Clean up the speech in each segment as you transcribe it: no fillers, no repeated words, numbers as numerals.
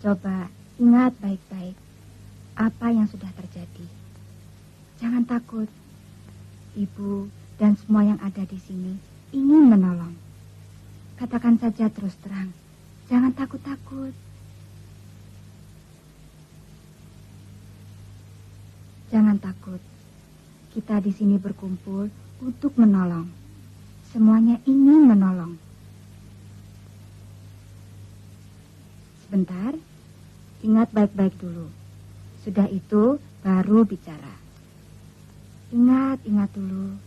Coba ingat baik-baik apa yang sudah terjadi. Jangan takut. Ibu dan semua yang ada di sini ingin menolong. Katakan saja terus terang. Jangan takut-takut. Jangan takut. Kita di sini berkumpul untuk menolong. Semuanya ingin menolong. Sebentar. Ingat baik-baik dulu. Sudah itu baru bicara. Ingat dulu.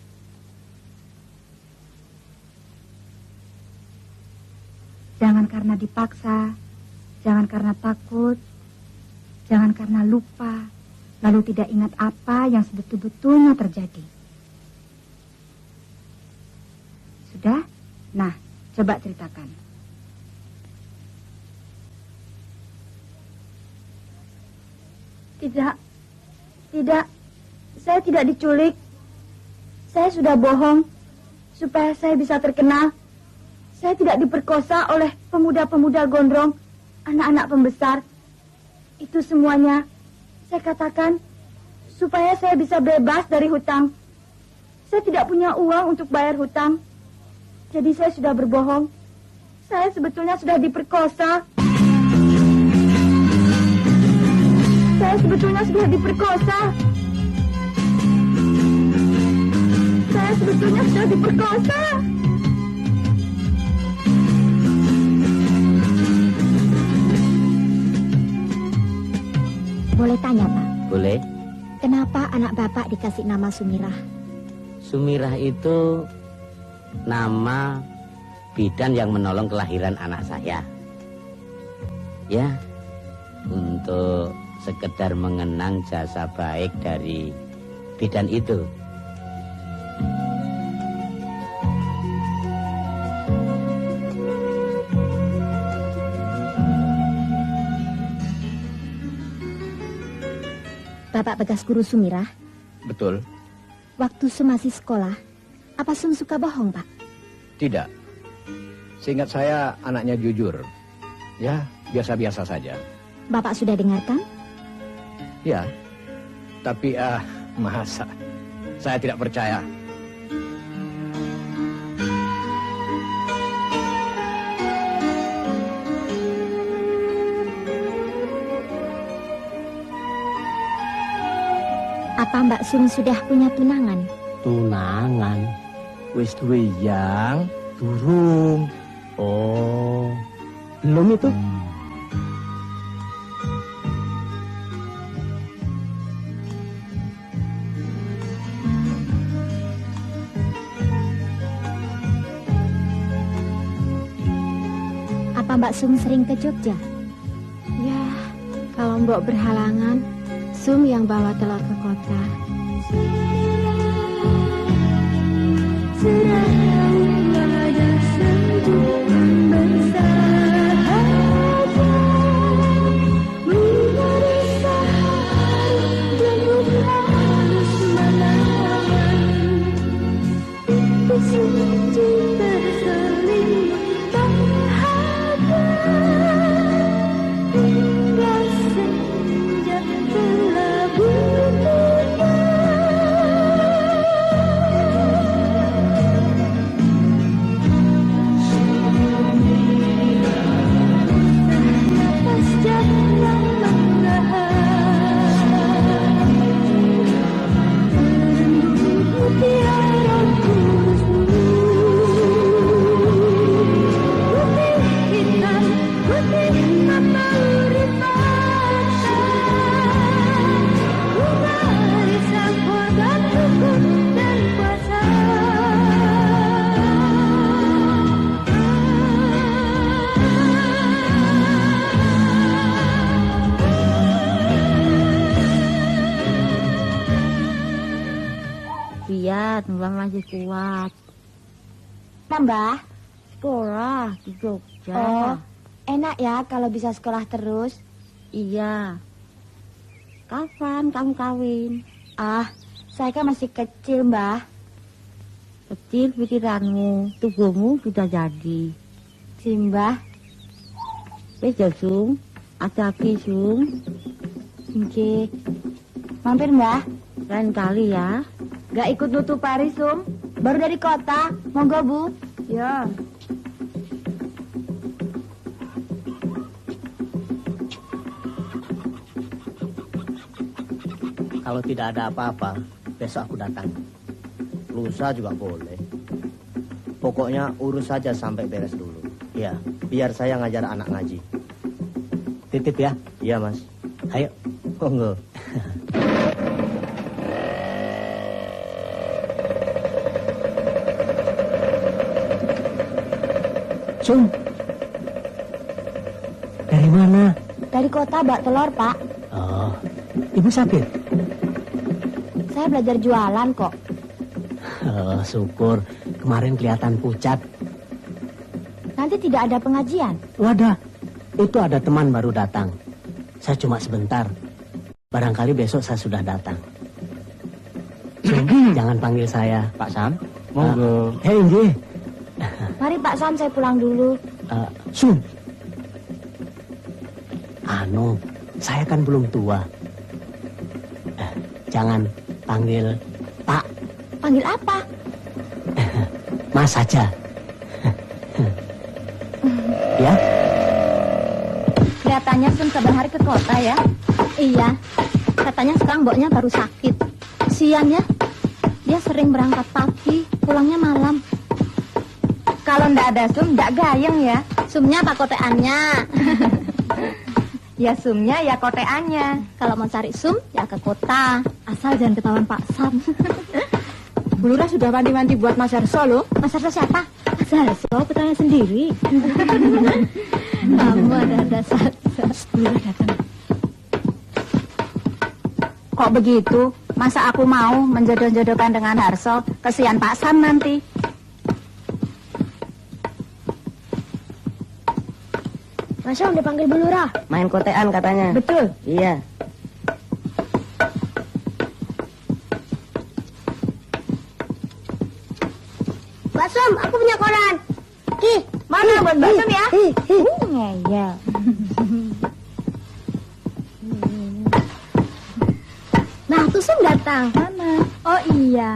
Jangan karena dipaksa, jangan karena takut, jangan karena lupa, lalu tidak ingat apa yang sebetul-betulnya terjadi. Sudah? Nah, coba ceritakan. Tidak, saya tidak diculik. Saya sudah bohong supaya saya bisa terkenal. Saya tidak diperkosa oleh pemuda-pemuda gondrong, anak-anak pembesar. Itu semuanya saya katakan supaya saya bisa bebas dari hutang. Saya tidak punya uang untuk bayar hutang. Jadi saya sudah berbohong. Saya sebetulnya sudah diperkosa. Saya sebetulnya sudah diperkosa. Saya sebetulnya sudah diperkosa. Boleh tanya, Pak? Boleh. Kenapa anak Bapak dikasih nama Sumirah? Sumirah itu nama bidan yang menolong kelahiran anak saya. Ya, untuk sekedar mengenang jasa baik dari bidan itu. Bapak bekas guru Sumirah? Betul. Waktu masih sekolah, apa Sum suka bohong, Pak? Tidak. Seingat saya anaknya jujur. Ya, biasa-biasa saja. Bapak sudah dengarkan? Ya, tapi masa saya tidak percaya. Apa Mbak Sum sudah punya tunangan? Tunangan? Wis duwe yang durung. Oh, belum itu? Apa Mbak Sum sering ke Jogja? Ya, kalau Mbok berhalangan, Sum yang bawa telur ke kota. Mbak masih kuat. Nambah? Sekolah di Jogja. Oh, enak ya kalau bisa sekolah terus. Iya. Kapan kamu kawin? Saya kan masih kecil, Mbah. Kecil pikiranmu, tubuhmu sudah jadi. Si Mbah. Wis Josung, Hati-hati, Sum. Nggih. Mampir, Mbah. Lain kali ya. Gak ikut nutup hari, Sum. Baru dari kota. Monggo, Bu. Ya. Kalau tidak ada apa-apa, besok aku datang. Lusa juga boleh. Pokoknya urus saja sampai beres dulu. Ya, biar saya ngajar anak ngaji. Titip ya. Iya, Mas. Ayo. Monggo. Sum. Dari mana? Dari kota, bak telur, Pak. Oh, Ibu sakit? Saya belajar jualan kok. Oh, syukur. Kemarin kelihatan pucat. Nanti tidak ada pengajian. Wadah, itu ada teman baru datang. Saya cuma sebentar. Barangkali besok saya sudah datang. Sum, jangan panggil saya Pak Sam, monggo. Hei, nggih. Mari Pak Sam, saya pulang dulu. Sum. Anu, saya kan belum tua. Jangan panggil Pak. Panggil apa? Mas saja. Ya? Kelihatannya Sun kabar hari ke kota ya. Iya. Katanya sekarang mboknya baru sakit. Kesian ya. Dia sering berangkat pagi, pulangnya malam. Kalau ndak ada Sum, ndak gayeng ya. Sumnya apa koteannya? Ya Sumnya ya koteannya. Kalau mau cari sum, ya ke kota. Asal jangan ketahuan Pak Sam. Bu Lurah sudah wanti-wanti buat Mas Harso loh. Mas Harso siapa? Mas Harso, putranya sendiri. Kamu ada saja. Bu Lurah datang. Kok begitu? Masa aku mau menjodoh-jodohkan dengan Harso? Kesian Pak Sam nanti. Mas Sam dipanggil Bu Lurah. Main kotean katanya. Betul. Iya. Mbak Sam, aku punya koran. Ki, Mana buat Mbak Sum ya? ngeyel. Nah, tuh Sum datang. Mana? Oh iya.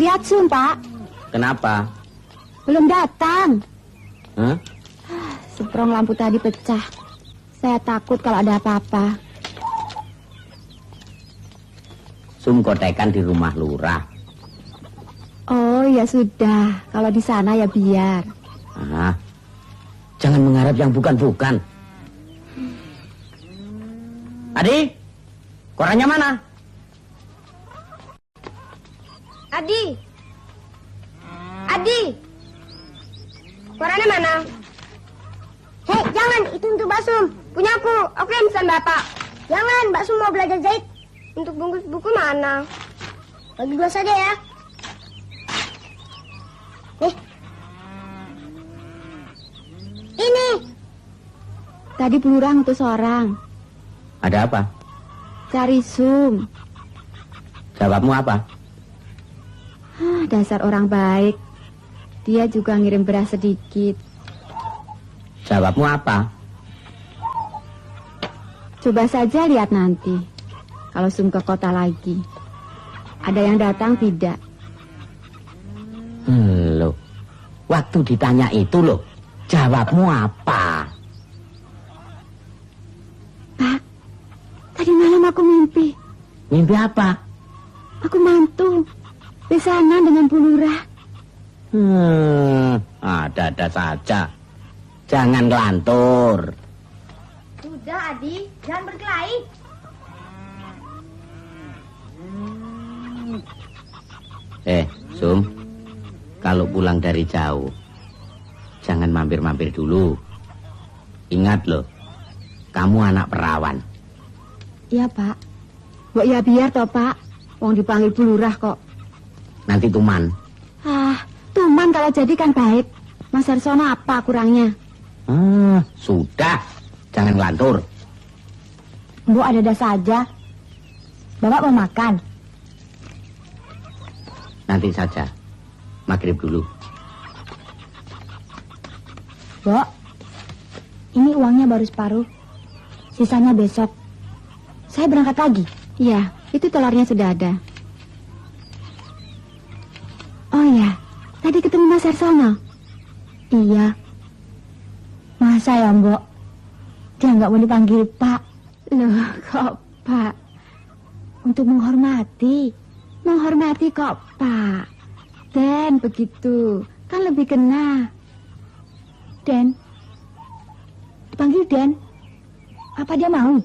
Lihat Sum, Pak. Kenapa? Belum datang. Hah? Seprong lampu tadi pecah. Saya takut kalau ada apa-apa. Sum kotekan di rumah lurah. Oh, ya sudah. Kalau di sana ya biar. Ah, jangan mengharap yang bukan-bukan. Adi, korannya mana? Adi. Adi. Korannya mana? Hei, jangan. Itu untuk Mbak Sum. Punyaku. Aku yang pesan Bapak. Jangan, Mbak Sum mau belajar jahit. Untuk bungkus buku mana? Bagi dua saja ya. Nih. Ini. Tadi Bu Lurah ngutus orang. Ada apa? Cari Sum. Jawabmu apa? Dasar orang baik. Dia juga ngirim beras sedikit. Jawabmu apa? Coba saja lihat nanti. Kalau Sum ke kota lagi. Ada yang datang tidak? Loh, waktu ditanya itu loh, jawabmu apa? Pak, tadi malam aku mimpi. Mimpi apa? Aku mantu. Besanan dengan Bu Lurah. Ada-ada saja. Jangan ngelantur. Sudah, Adi. Jangan berkelahi. Sum, kalau pulang dari jauh, jangan mampir-mampir dulu. Ingat loh, kamu anak perawan. Iya, Pak. Mbok ya biar toh, Pak. Wong dipanggil Bu Lurah kok. Nanti Tuman. Tuman kalau jadi kan baik. Mas Arsono apa kurangnya? Sudah, jangan ngelantur. Mbok ada-ada saja. Bapak mau makan? Nanti saja, maghrib dulu. Mbok, ini uangnya baru separuh. Sisanya besok. Saya berangkat lagi. Iya, itu telurnya sudah ada. Oh ya, tadi ketemu Mas Arsono. Iya. Masa ya, Mbok? Dia nggak mau dipanggil Pak. Loh, kok Pak? Untuk menghormati. Menghormati kok, Pak. Den, begitu. Kan lebih kena. Den. Dipanggil Den. Apa dia mau?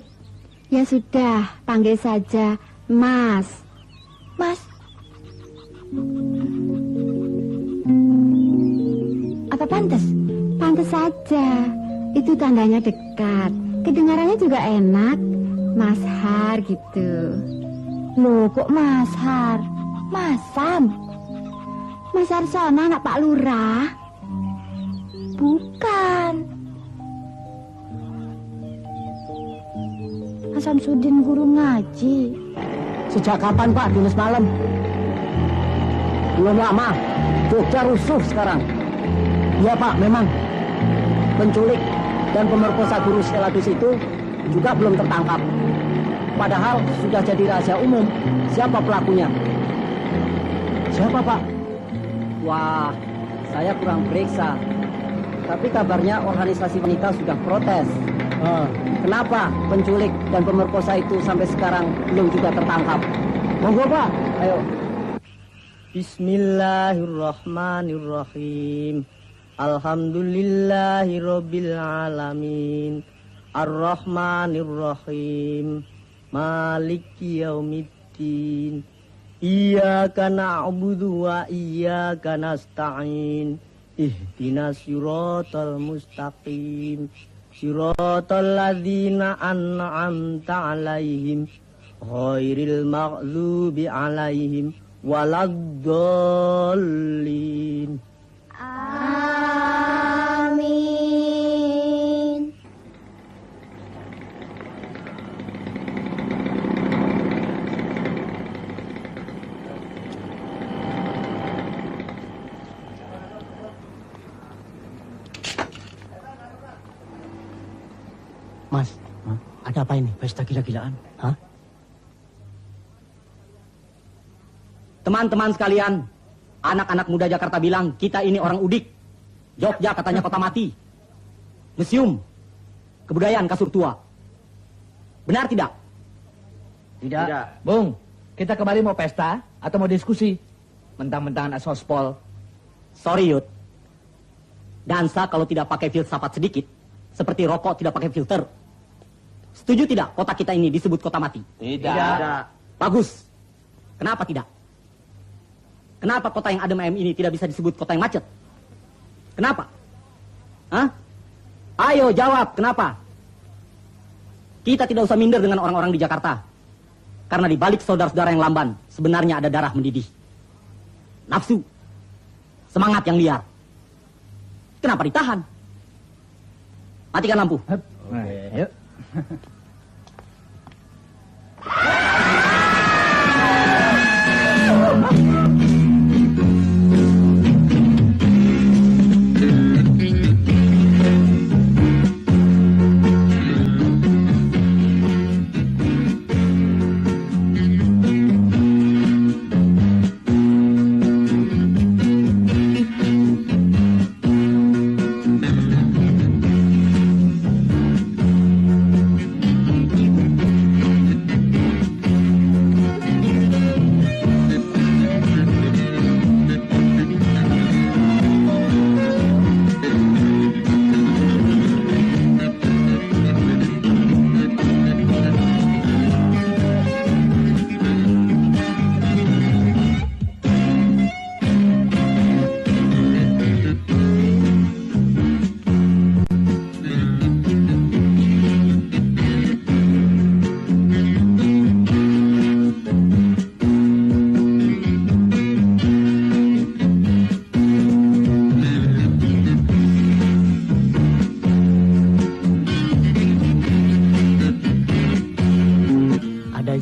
Ya sudah, panggil saja Mas. Mas. Apa pantas? Pantas saja. Itu tandanya dekat. Kedengarannya juga enak. Mas Har gitu. Loh, kok Mas Har? Mas Sam? Mas Arsono anak Pak Lurah? Bukan. Mas Samsudin guru ngaji. Sejak kapan Pak dinas malam? Belum lama. Jogja rusuh sekarang. Iya Pak, memang. Penculik dan pemerkosa guru Stelatus itu juga belum tertangkap. Padahal sudah jadi rahasia umum siapa pelakunya. Siapa Pak? Wah, saya kurang periksa. Tapi kabarnya organisasi wanita sudah protes. Kenapa penculik dan pemerkosa itu sampai sekarang belum juga tertangkap? Monggo Pak, ayo. Bismillahirrahmanirrahim. Alhamdulillahirabbil alamin. Ar-Rahmanirrahim. Maliki yaumiddin. Iyyaka na'budu wa iyyaka nasta'in. Ihdinas siratal mustaqim. Siratal ladzina an'amta 'alaihim ghairil maghdubi 'alaihim waladdallin. Amin. Mas, ada apa ini? Pesta gila-gilaan? Teman-teman sekalian, anak-anak muda Jakarta bilang kita ini orang udik. Jogja katanya kota mati. Museum kebudayaan kasur tua. Benar tidak? Tidak. Bung, kita kembali mau pesta atau mau diskusi? Mentang-mentang anak sospol. Sorry Yud. Dansa kalau tidak pakai filsafat sedikit, seperti rokok tidak pakai filter. Setuju tidak kota kita ini disebut kota mati? Tidak. Bagus. Kenapa tidak? Kenapa kota yang adem ayem ini tidak bisa disebut kota yang macet? Kenapa? Ayo jawab, kenapa? Kita tidak usah minder dengan orang-orang di Jakarta. Karena di balik saudara-saudara yang lamban, sebenarnya ada darah mendidih. Nafsu. Semangat yang liar. Kenapa ditahan? Matikan lampu. Yuk.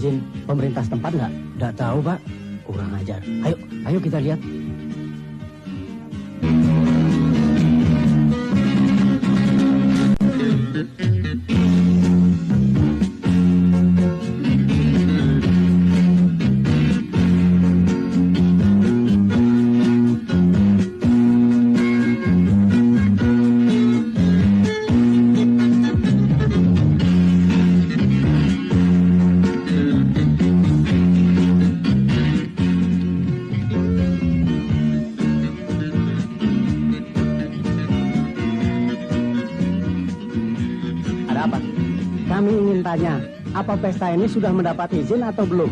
izin pemerintah setempat nggak? Nggak tahu, Pak. Kurang ajar. Ayo kita lihat. Kami ingin tanya, apa pesta ini sudah mendapat izin atau belum?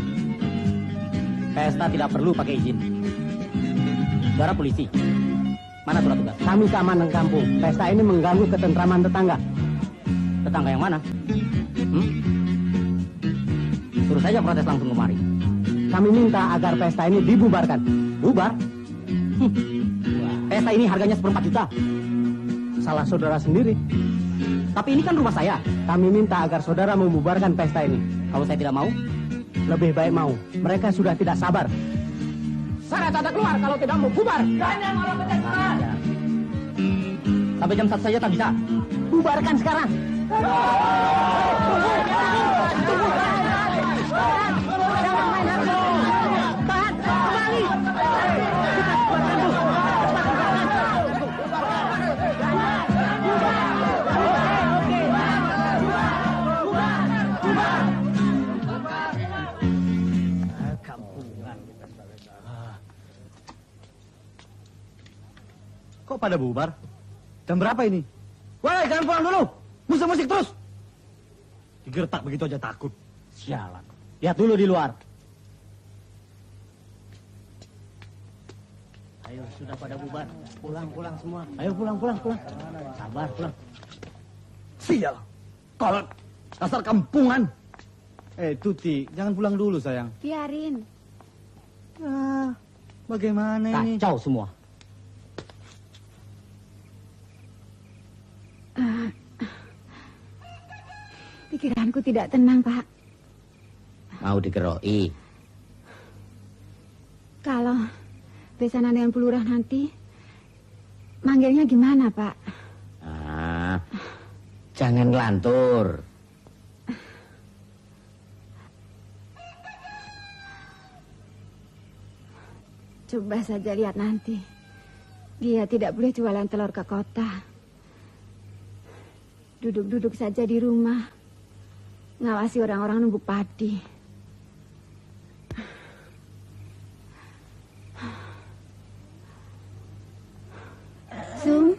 Pesta tidak perlu pakai izin. Saudara polisi, mana surat tugas? Kami keamanan kampung. Pesta ini mengganggu ketentraman tetangga. Tetangga yang mana? Suruh saja protes langsung kemari. Kami minta agar pesta ini dibubarkan. Bubar? Pesta ini harganya 1/4 juta. Salah saudara sendiri. Tapi ini kan rumah saya. Kami minta agar saudara membubarkan pesta ini. Kalau saya tidak mau, Lebih baik mau. Mereka sudah tidak sabar. Syarat ada keluar kalau tidak mau bubar. Sampai jam 1 saja tak bisa. Bubarkan sekarang. Kok pada bubar? Jam berapa ini? Woi, jangan pulang dulu. Musik-musik terus. Digertak begitu aja takut. Sialan. Lihat dulu di luar. Ayo, sudah pada bubar. Pulang semua. Ayo pulang. Sabar, pulang. Sial. Kolot. Dasar kampungan. Tuti, jangan pulang dulu, sayang. Biarin. Bagaimana ini? Kacau semua. Pikiranku tidak tenang, Pak. Mau digeroi. Kalau besanan dengan pelurah nanti, manggilnya gimana, Pak? Jangan ngelantur. Coba saja lihat nanti. Dia tidak boleh jualan telur ke kota. Duduk-duduk saja di rumah. Ngawasi orang-orang numbuk padi. Sum.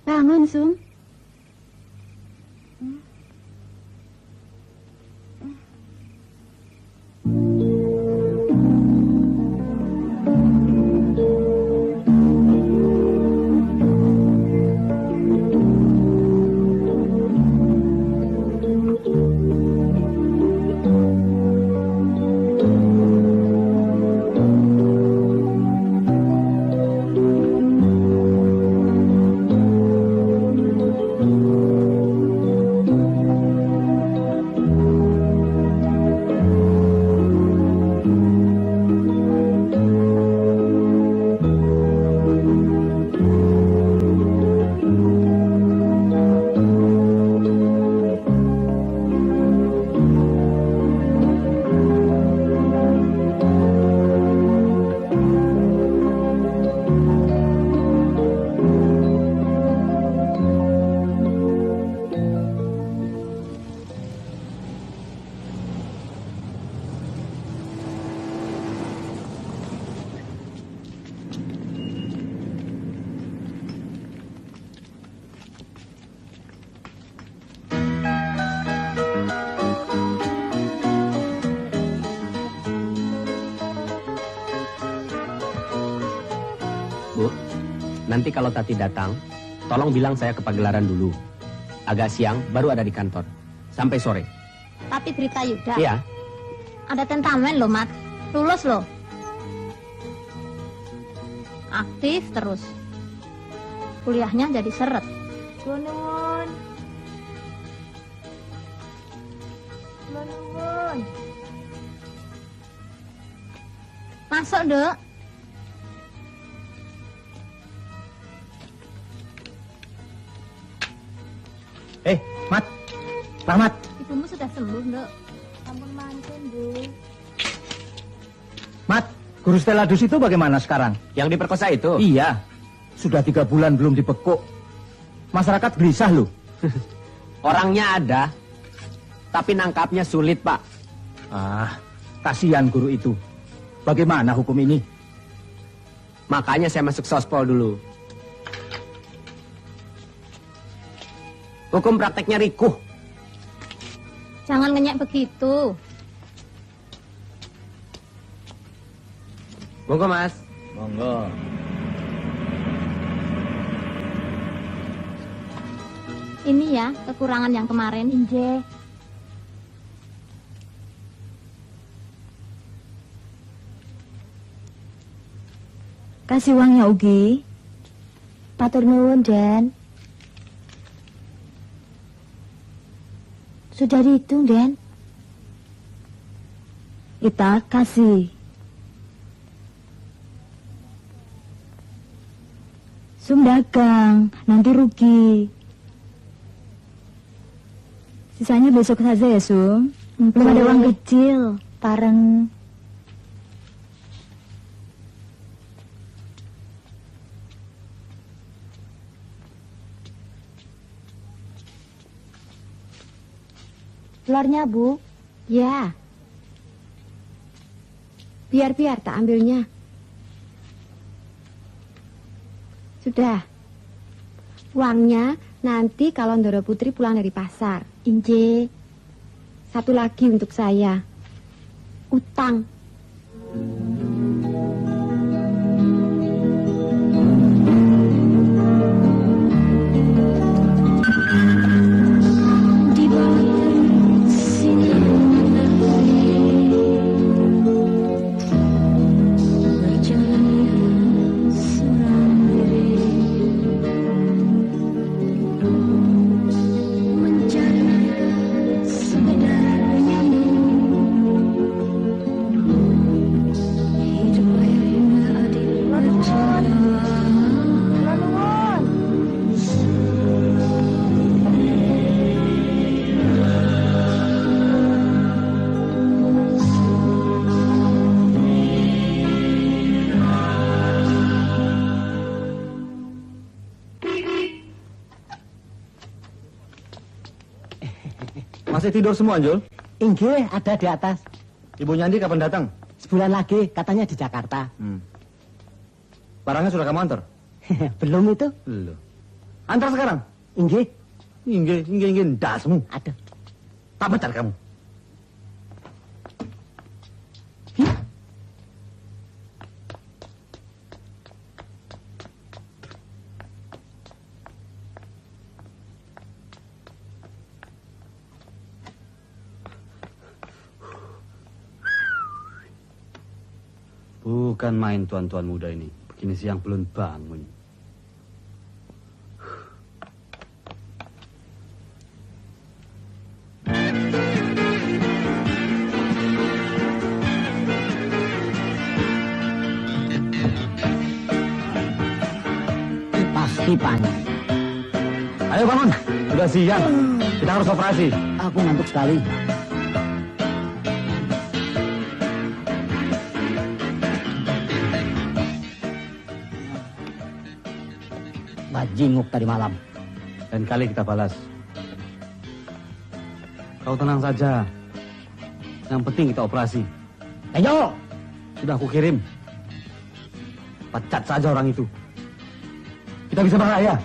Bangun, Sum. Nanti kalau Tati datang, tolong bilang saya ke pagelaran dulu. Agak siang, baru ada di kantor. Sampai sore. Tapi berita Yuda. Iya. Ada tentamen loh, Mat. Lulus loh. Aktif terus. Kuliahnya jadi seret. Gunun. Masuk, Dek. Mat. Rahmat. Ibumu sudah sembuh, Dek. Ampun mantun, Bu. Mat, Guru Steladus itu bagaimana sekarang? Yang diperkosa itu? Iya. Sudah 3 bulan belum dibekuk. Masyarakat gelisah loh. Orangnya ada, tapi nangkapnya sulit, Pak. Ah, kasihan guru itu. Bagaimana hukum ini? Makanya saya masuk sospol dulu. Hukum prakteknya rikuh. Jangan ngenyek begitu. Monggo, Mas. Monggo. Ini ya kekurangan yang kemarin. Inje. Kasih uangnya Ugi. Patur nuwun, Den. Sudah dihitung, Den. Kita kasih. Sum dagang, nanti rugi. Sisanya besok saja ya, Sum. Belum ada uang kecil. Pareng. Telurnya, Bu. Ya. Biar tak ambilnya. Sudah. Uangnya nanti kalau Ndoro Putri pulang dari pasar. Inje. Satu lagi untuk saya. Utang. Masih tidur semua, Anjul? Inggih, ada di atas. Ibu Nyandi kapan datang? Sebulan lagi, katanya di Jakarta. Barangnya sudah kamu antar? Belum itu? Belum. Antar sekarang? Inggih. Inggih, dasmu. Ada. Tak becar kamu. Bukan main tuan-tuan muda ini. Begini siang belum bangun. Pasti panas. Ayo bangun. Sudah siang. Kita harus operasi. Aku ngantuk sekali. Jinguk tadi malam. Lain kali kita balas. Kau tenang saja. Yang penting kita operasi. Ayo! Sudah aku kirim. Pecat saja orang itu. Kita bisa bahaya.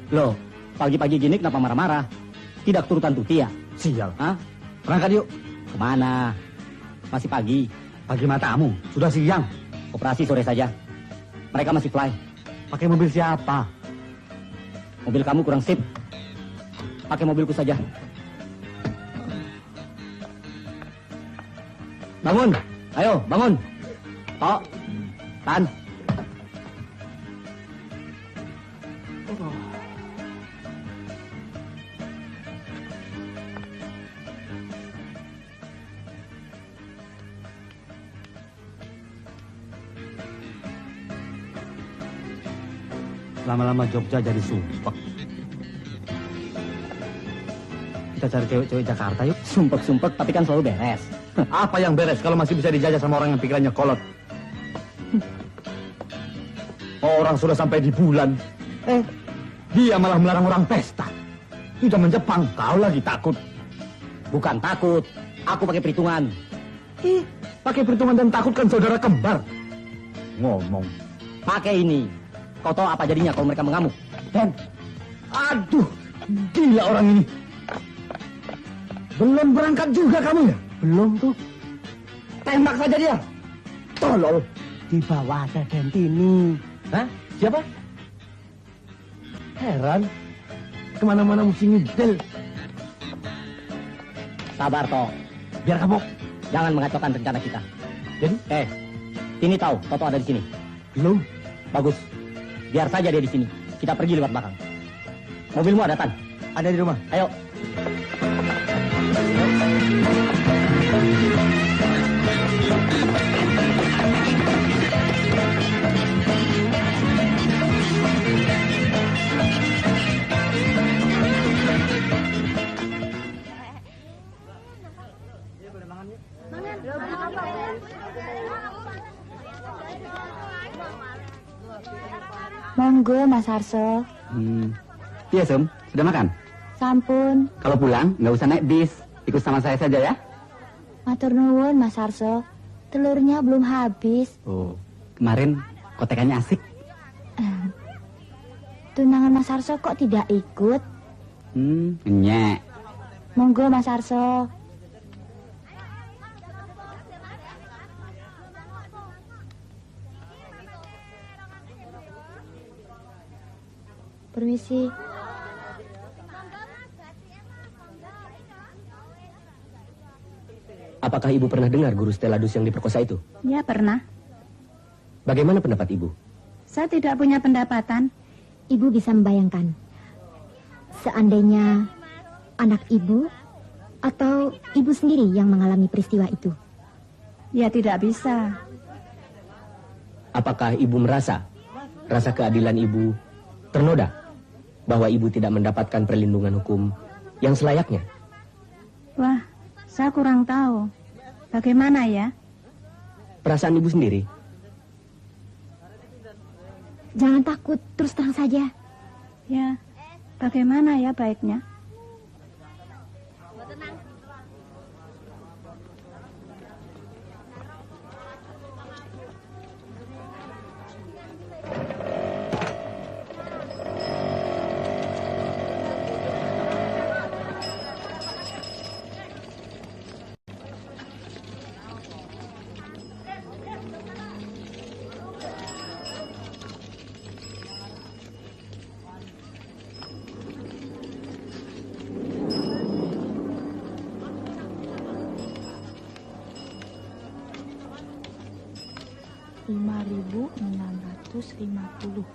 Loh, pagi-pagi gini kenapa marah-marah? Tidak turutan tuti ya? Sial. Hah? Berangkat yuk. Kemana? Masih pagi. Pagi matamu. Sudah siang. Operasi sore saja. Mereka masih fly. Pakai mobil siapa? Mobil kamu kurang sip. Pakai mobilku saja. Bangun. Ayo, bangun. Tok. Tan. Lama-lama Jogja jadi sumpek. Kita cari cewek-cewek Jakarta yuk. Sumpek-sumpek tapi kan selalu beres. Apa yang beres kalau masih bisa dijajah sama orang yang pikirannya kolot? Orang sudah sampai di bulan. Dia malah melarang orang pesta. Itu zaman Jepang, kau lagi takut. Bukan takut, aku pakai perhitungan. Pakai perhitungan dan takut kan saudara kembar. Ngomong. Pakai ini. Kau tahu apa jadinya kalau mereka mengamuk? Dan, aduh, gila orang ini. Belum berangkat juga kamu ya? Belum tuh. Tembak saja dia. Tolol. Dibawa ada Dentini. Hah? Siapa? Heran. Kemana-mana mesti ngidel. Sabar, Toh. Biar kapok. Jangan mengacaukan rencana kita. Jadi? Tini tahu Toto ada di sini. Belum. Bagus. Biar saja dia di sini. Kita pergi lewat belakang. Mobilmu ada, Tan? Ada di rumah. Ayo. Monggo, Mas Arso. Iya, Sum. Sudah makan? Sampun. Kalau pulang, nggak usah naik bis. Ikut sama saya saja ya. Matur nuwun, Mas Arso. Telurnya belum habis. Oh, kemarin kotekannya asik. Tunangan Mas Arso kok tidak ikut? Nyek. Monggo, Mas Arso. Permisi. Apakah ibu pernah dengar guru Steladus yang diperkosa itu? Ya, pernah. Bagaimana pendapat ibu? Saya tidak punya pendapatan. Ibu bisa membayangkan, seandainya anak ibu atau ibu sendiri yang mengalami peristiwa itu. Ya, tidak bisa. Apakah ibu merasa rasa keadilan ibu ternoda? Bahwa ibu tidak mendapatkan perlindungan hukum yang selayaknya? Wah, saya kurang tahu. Bagaimana ya? Perasaan ibu sendiri? Jangan takut, terus terang saja. Ya, bagaimana ya baiknya? Rp5.650.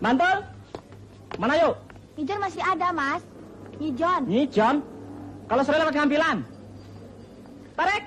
Bantul. Mana yuk? Nyijon masih ada, Mas. Nyijon. John. Kalau sore lewat ngambilan. Tarik.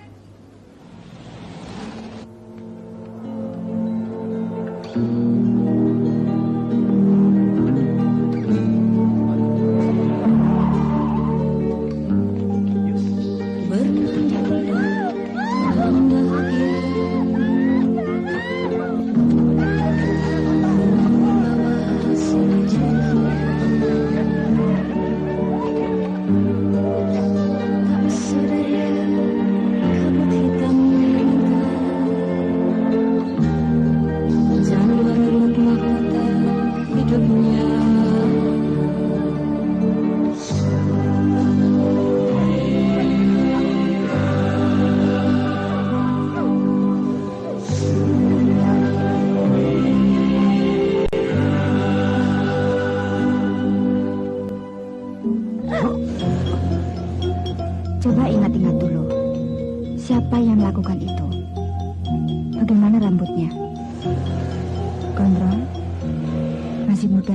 Coba ingat-ingat dulu. Siapa yang melakukan itu? Bagaimana rambutnya? Gondrong? Masih muda?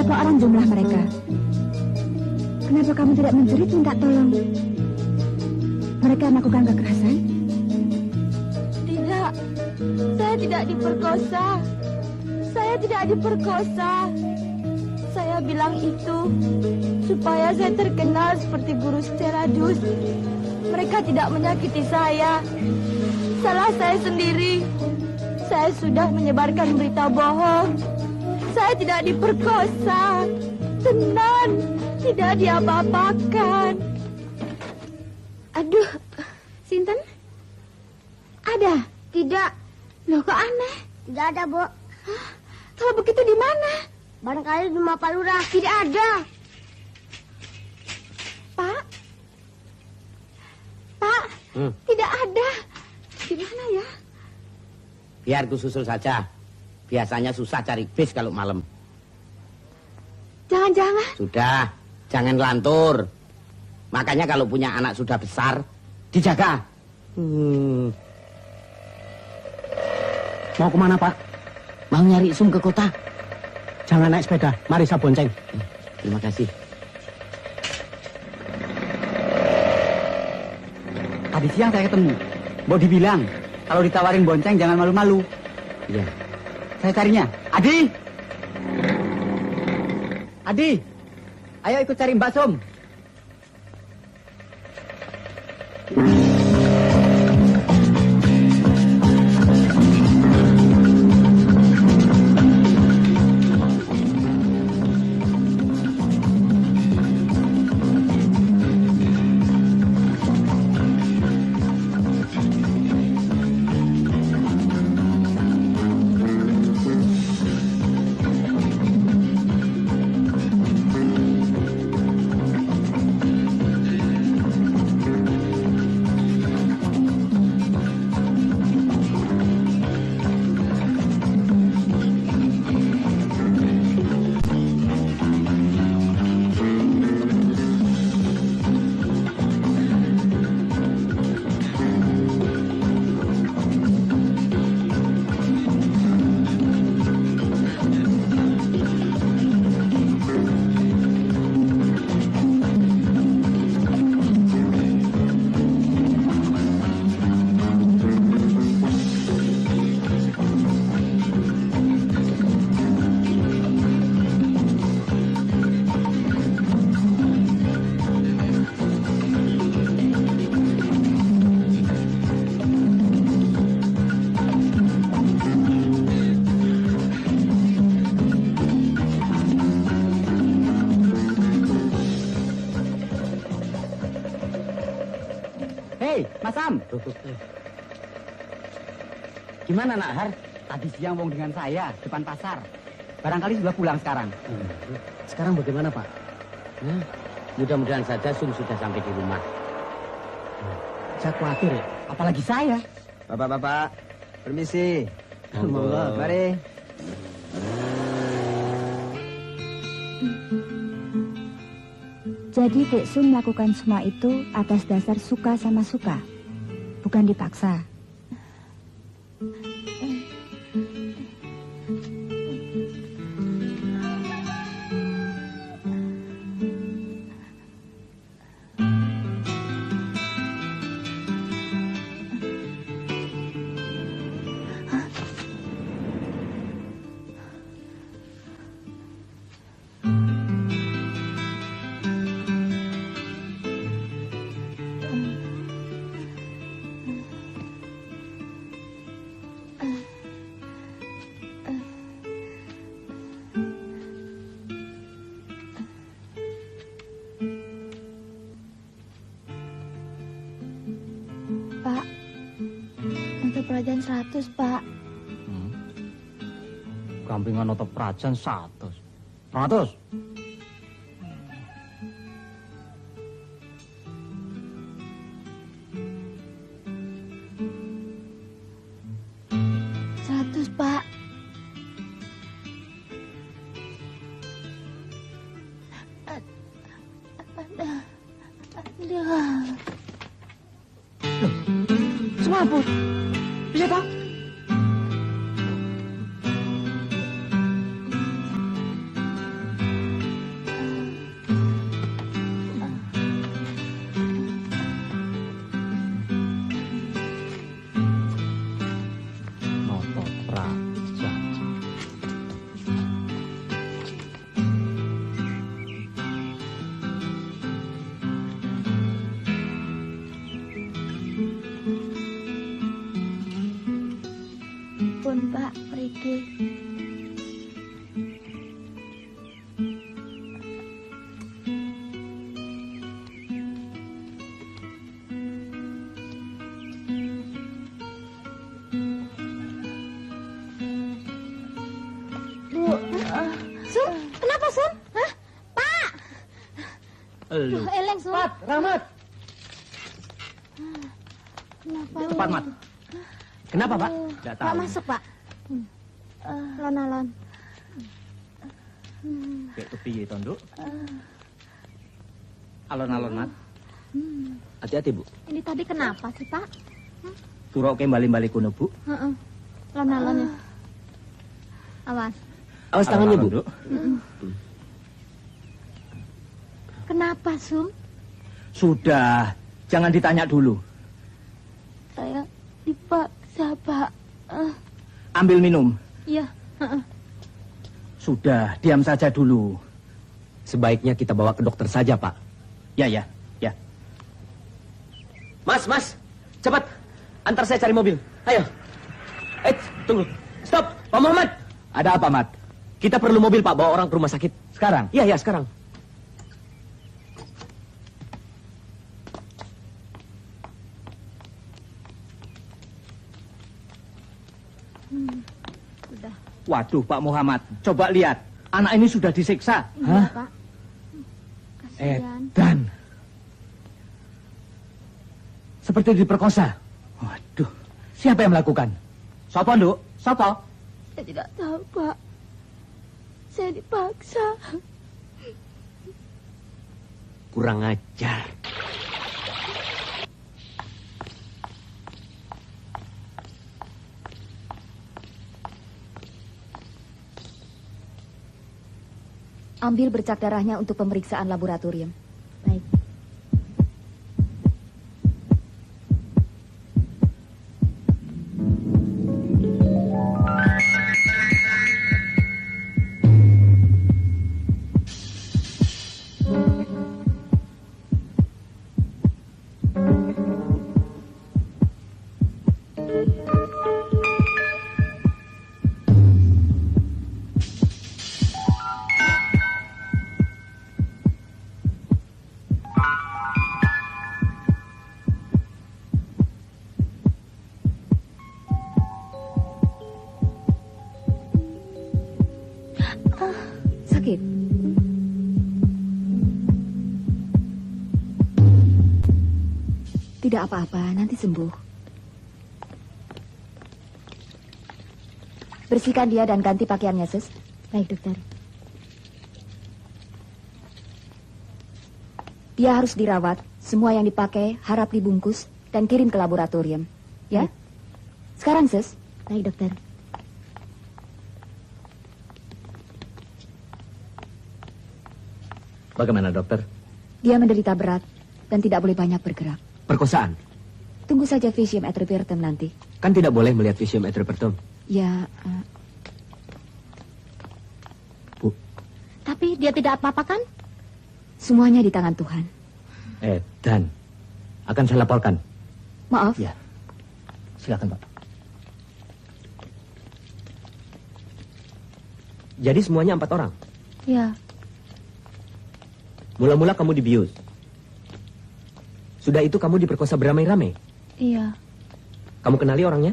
berapa orang jumlah mereka? Kenapa kamu tidak menjerit minta tolong? Mereka melakukan kekerasan? Tidak, saya tidak diperkosa. Saya tidak diperkosa. Saya bilang itu supaya saya terkenal seperti guru Steladus. Mereka tidak menyakiti saya. Salah saya sendiri. Saya sudah menyebarkan berita bohong. Saya tidak diperkosa. Tenang, tidak diapa-apakan. Aduh, Sinten? Ada? Tidak, Loh, kok aneh? tidak ada, Bu. Hah? Kalau begitu di mana? Barangkali di rumah Pak Lurah. Tidak ada. Pak? Pak? Tidak ada. Di mana ya? Biar ku susul saja. Biasanya susah cari bis kalau malam. Jangan-jangan. Sudah, jangan lantur. Makanya kalau punya anak sudah besar, dijaga. Mau kemana, Pak? Mau nyari Sum ke kota. Jangan naik sepeda, mari saya bonceng. Terima kasih. Tadi siang saya ketemu. Mau dibilang, kalau ditawarin bonceng jangan malu-malu. Iya. Saya carinya. Adi! Adi! Ayo ikut cari Mbak Sum. Hei, Mas Sam. Gimana, Nak Har? Tadi siang wong dengan saya depan pasar. Barangkali sudah pulang sekarang. Sekarang bagaimana, Pak? Nah, mudah-mudahan saja Sum sudah sampai di rumah. Saya khawatir ya. Apalagi saya. Bapak-bapak, permisi. Monggo. Mari. Jadi Dek Sum melakukan semua itu atas dasar suka sama suka, bukan dipaksa. Pak, untuk pelajaran 100, Pak. Gampingan nota prajan 100. 100. Pak. Aduh. Semua apa? Bisa tak? lagi. Sun, kenapa Sun? Hah? Pak! Lu. Eleng Sun. Mat, Rahmat. Kenapa? Cepat, Mat. Kenapa, Pak? Tidak Pak tahu. masuk, Pak. Lon-lon. Kayak kepiye to, Nduk? Alon-alon, Mat. Hati-hati, Bu. Ini tadi kenapa sih, Pak? Turoke bali-bali kuno, Bu. Heeh. Lon-lon ya. Awas. Awas tangannya, Bu. Nduk. Kenapa, Sum? Sudah, jangan ditanya dulu. Saya dipaksa, Pak. Ambil minum. Iya. Heeh. Sudah, diam saja dulu. Sebaiknya kita bawa ke dokter saja, Pak. Ya, ya, ya. Mas, Mas. Cepat. Antar saya cari mobil. Ayo. Tunggu. Stop. Pak Muhammad. Ada apa, Mat? Kita perlu mobil, Pak. Bawa orang ke rumah sakit. Sekarang? Iya, iya, sekarang. Udah. Waduh, Pak Muhammad. Coba lihat. Anak ini sudah disiksa. Iya, Pak. Kasihan. Edan. Seperti diperkosa. Waduh. Siapa yang melakukan? Sopo, Nduk? Sopo? Saya tidak tahu, Pak. Saya dipaksa. Kurang ajar. Ambil bercak darahnya untuk pemeriksaan laboratorium. Baik. Sakit? Tidak apa-apa, nanti sembuh. Bersihkan dia dan ganti pakaiannya, Sus. Baik, dokter. Dia harus dirawat. Semua yang dipakai harap dibungkus dan kirim ke laboratorium. Ya? Sekarang, Sus. Baik, dokter. Bagaimana, dokter? Dia menderita berat dan tidak boleh banyak bergerak. Perkosaan? Tunggu saja visium et repertum nanti. Kan tidak boleh melihat visium et repertum. Ya, Bu, Tapi dia tidak apa-apa kan? semuanya di tangan Tuhan. Dan akan saya laporkan. Maaf. Ya. Silakan, Pak. Jadi semuanya 4 orang. Ya, Mula-mula kamu dibius. Sudah itu kamu diperkosa beramai-ramai. iya, Kamu kenali orangnya?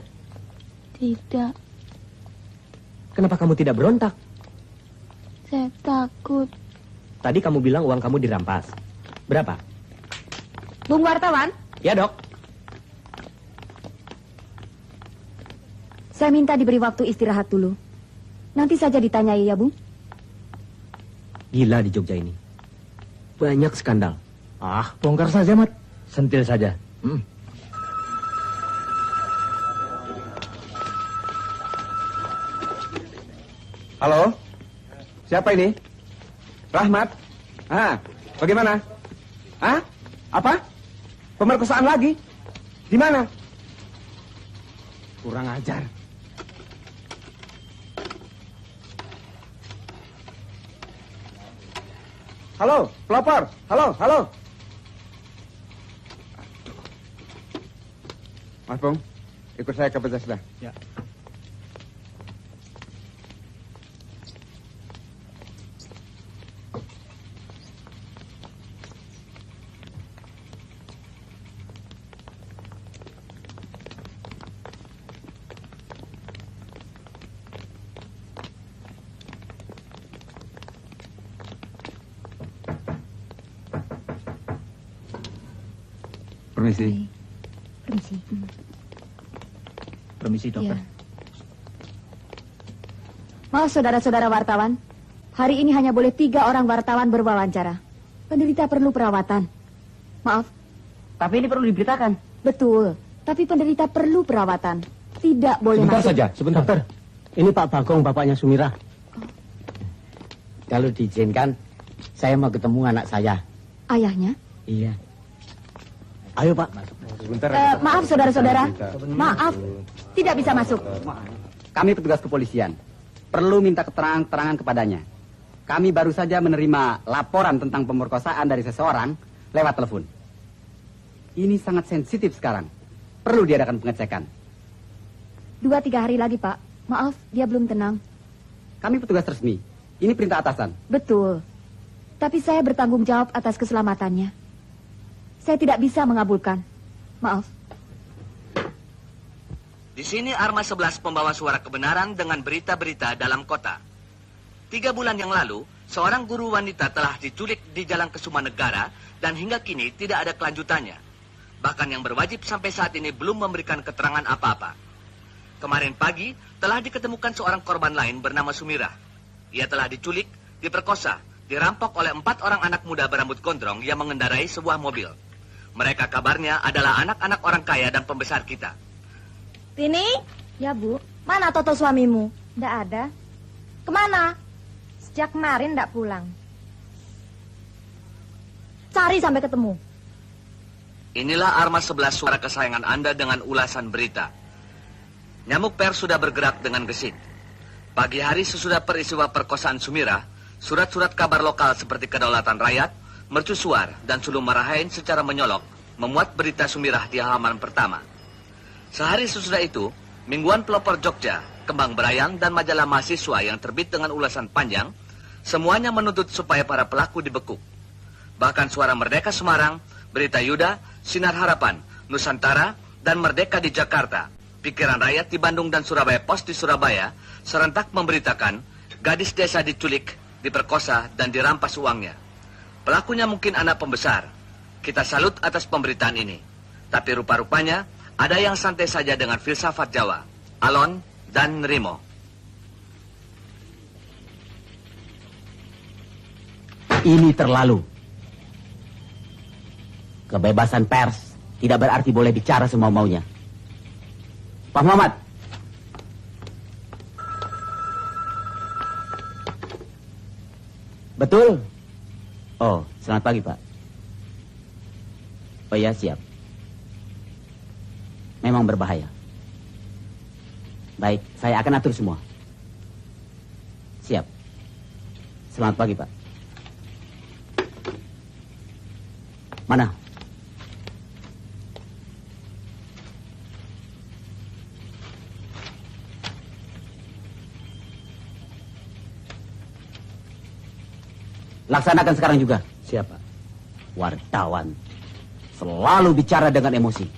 tidak. Kenapa kamu tidak berontak? Saya takut. Tadi kamu bilang uang kamu dirampas. Berapa? Bung wartawan, Ya, Dok. saya minta diberi waktu istirahat dulu. Nanti saja ditanyai ya, Bung. Gila di Jogja ini. Banyak skandal. Bongkar saja, Mat. Sentil saja. Halo? Siapa ini? Rahmat? Bagaimana? Apa? Pemerkosaan lagi? Di mana? Kurang ajar. Halo, pelopor. Halo. Mas Bung, ikut saya ke Bethesda. Ya. Permisi. Permisi. Permisi, dokter. Iya. Maaf saudara-saudara wartawan, hari ini hanya boleh 3 orang wartawan berwawancara. Penderita perlu perawatan. Maaf. Tapi ini perlu diberitakan. Betul, tapi penderita perlu perawatan. Tidak boleh Sebentar masuk. saja, sebentar. Dokter, ini Pak Bagong, bapaknya Sumirah. Kalau diizinkan, saya mau ketemu anak saya. Ayahnya? Iya. Ayo Pak. Sebentar. Maaf saudara-saudara, maaf, tidak bisa masuk. Kami petugas kepolisian. Perlu minta keterangan-keterangan kepadanya. Kami baru saja menerima laporan tentang pemerkosaan dari seseorang lewat telepon. Ini sangat sensitif sekarang. Perlu diadakan pengecekan. 2-3 hari lagi, Pak. Maaf, dia belum tenang. Kami petugas resmi. Ini perintah atasan. Betul. Tapi saya bertanggung jawab atas keselamatannya. Saya tidak bisa mengabulkan. Maaf. Di sini Arma 11 pembawa suara kebenaran dengan berita-berita dalam kota. 3 bulan yang lalu, seorang guru wanita telah diculik di Jalan Kesumanegara dan hingga kini tidak ada kelanjutannya. Bahkan yang berwajib sampai saat ini belum memberikan keterangan apa-apa. Kemarin pagi telah diketemukan seorang korban lain bernama Sumirah. Ia telah diculik, diperkosa, dirampok oleh 4 orang anak muda berambut gondrong yang mengendarai sebuah mobil. Mereka kabarnya adalah anak-anak orang kaya dan pembesar kita. Tini, Ya, Bu. mana Toto suamimu? Tidak ada. Kemana? Sejak kemarin tidak pulang. Cari sampai ketemu. Inilah Arma 11 suara kesayangan Anda dengan ulasan berita. Nyamuk pers sudah bergerak dengan gesit. Pagi hari sesudah peristiwa perkosaan Sumirah, surat-surat kabar lokal seperti Kedaulatan Rakyat, Mercusuar, dan Sulu Marahain secara menyolok memuat berita Sumirah di halaman pertama. Sehari sesudah itu, Mingguan Pelopor Jogja, Kembang Berayang, dan majalah mahasiswa yang terbit dengan ulasan panjang, semuanya menuntut supaya para pelaku dibekuk. Bahkan Suara Merdeka Semarang, Berita Yuda, Sinar Harapan, Nusantara, dan Merdeka di Jakarta, Pikiran Rakyat di Bandung, dan Surabaya Post di Surabaya, serentak memberitakan gadis desa diculik, diperkosa, dan dirampas uangnya. Pelakunya mungkin anak pembesar. Kita salut atas pemberitaan ini. Tapi rupa-rupanya, ada yang santai saja dengan filsafat Jawa, Alon dan Rimo. Ini terlalu. Kebebasan pers tidak berarti boleh bicara semau-maunya. Pak Muhammad. Betul? Oh, selamat pagi, Pak. Oh ya, siap. Memang berbahaya. Baik, saya akan atur semua. Siap. Selamat pagi, Pak. Mana? Laksanakan sekarang juga. Siapa? Wartawan selalu bicara dengan emosi.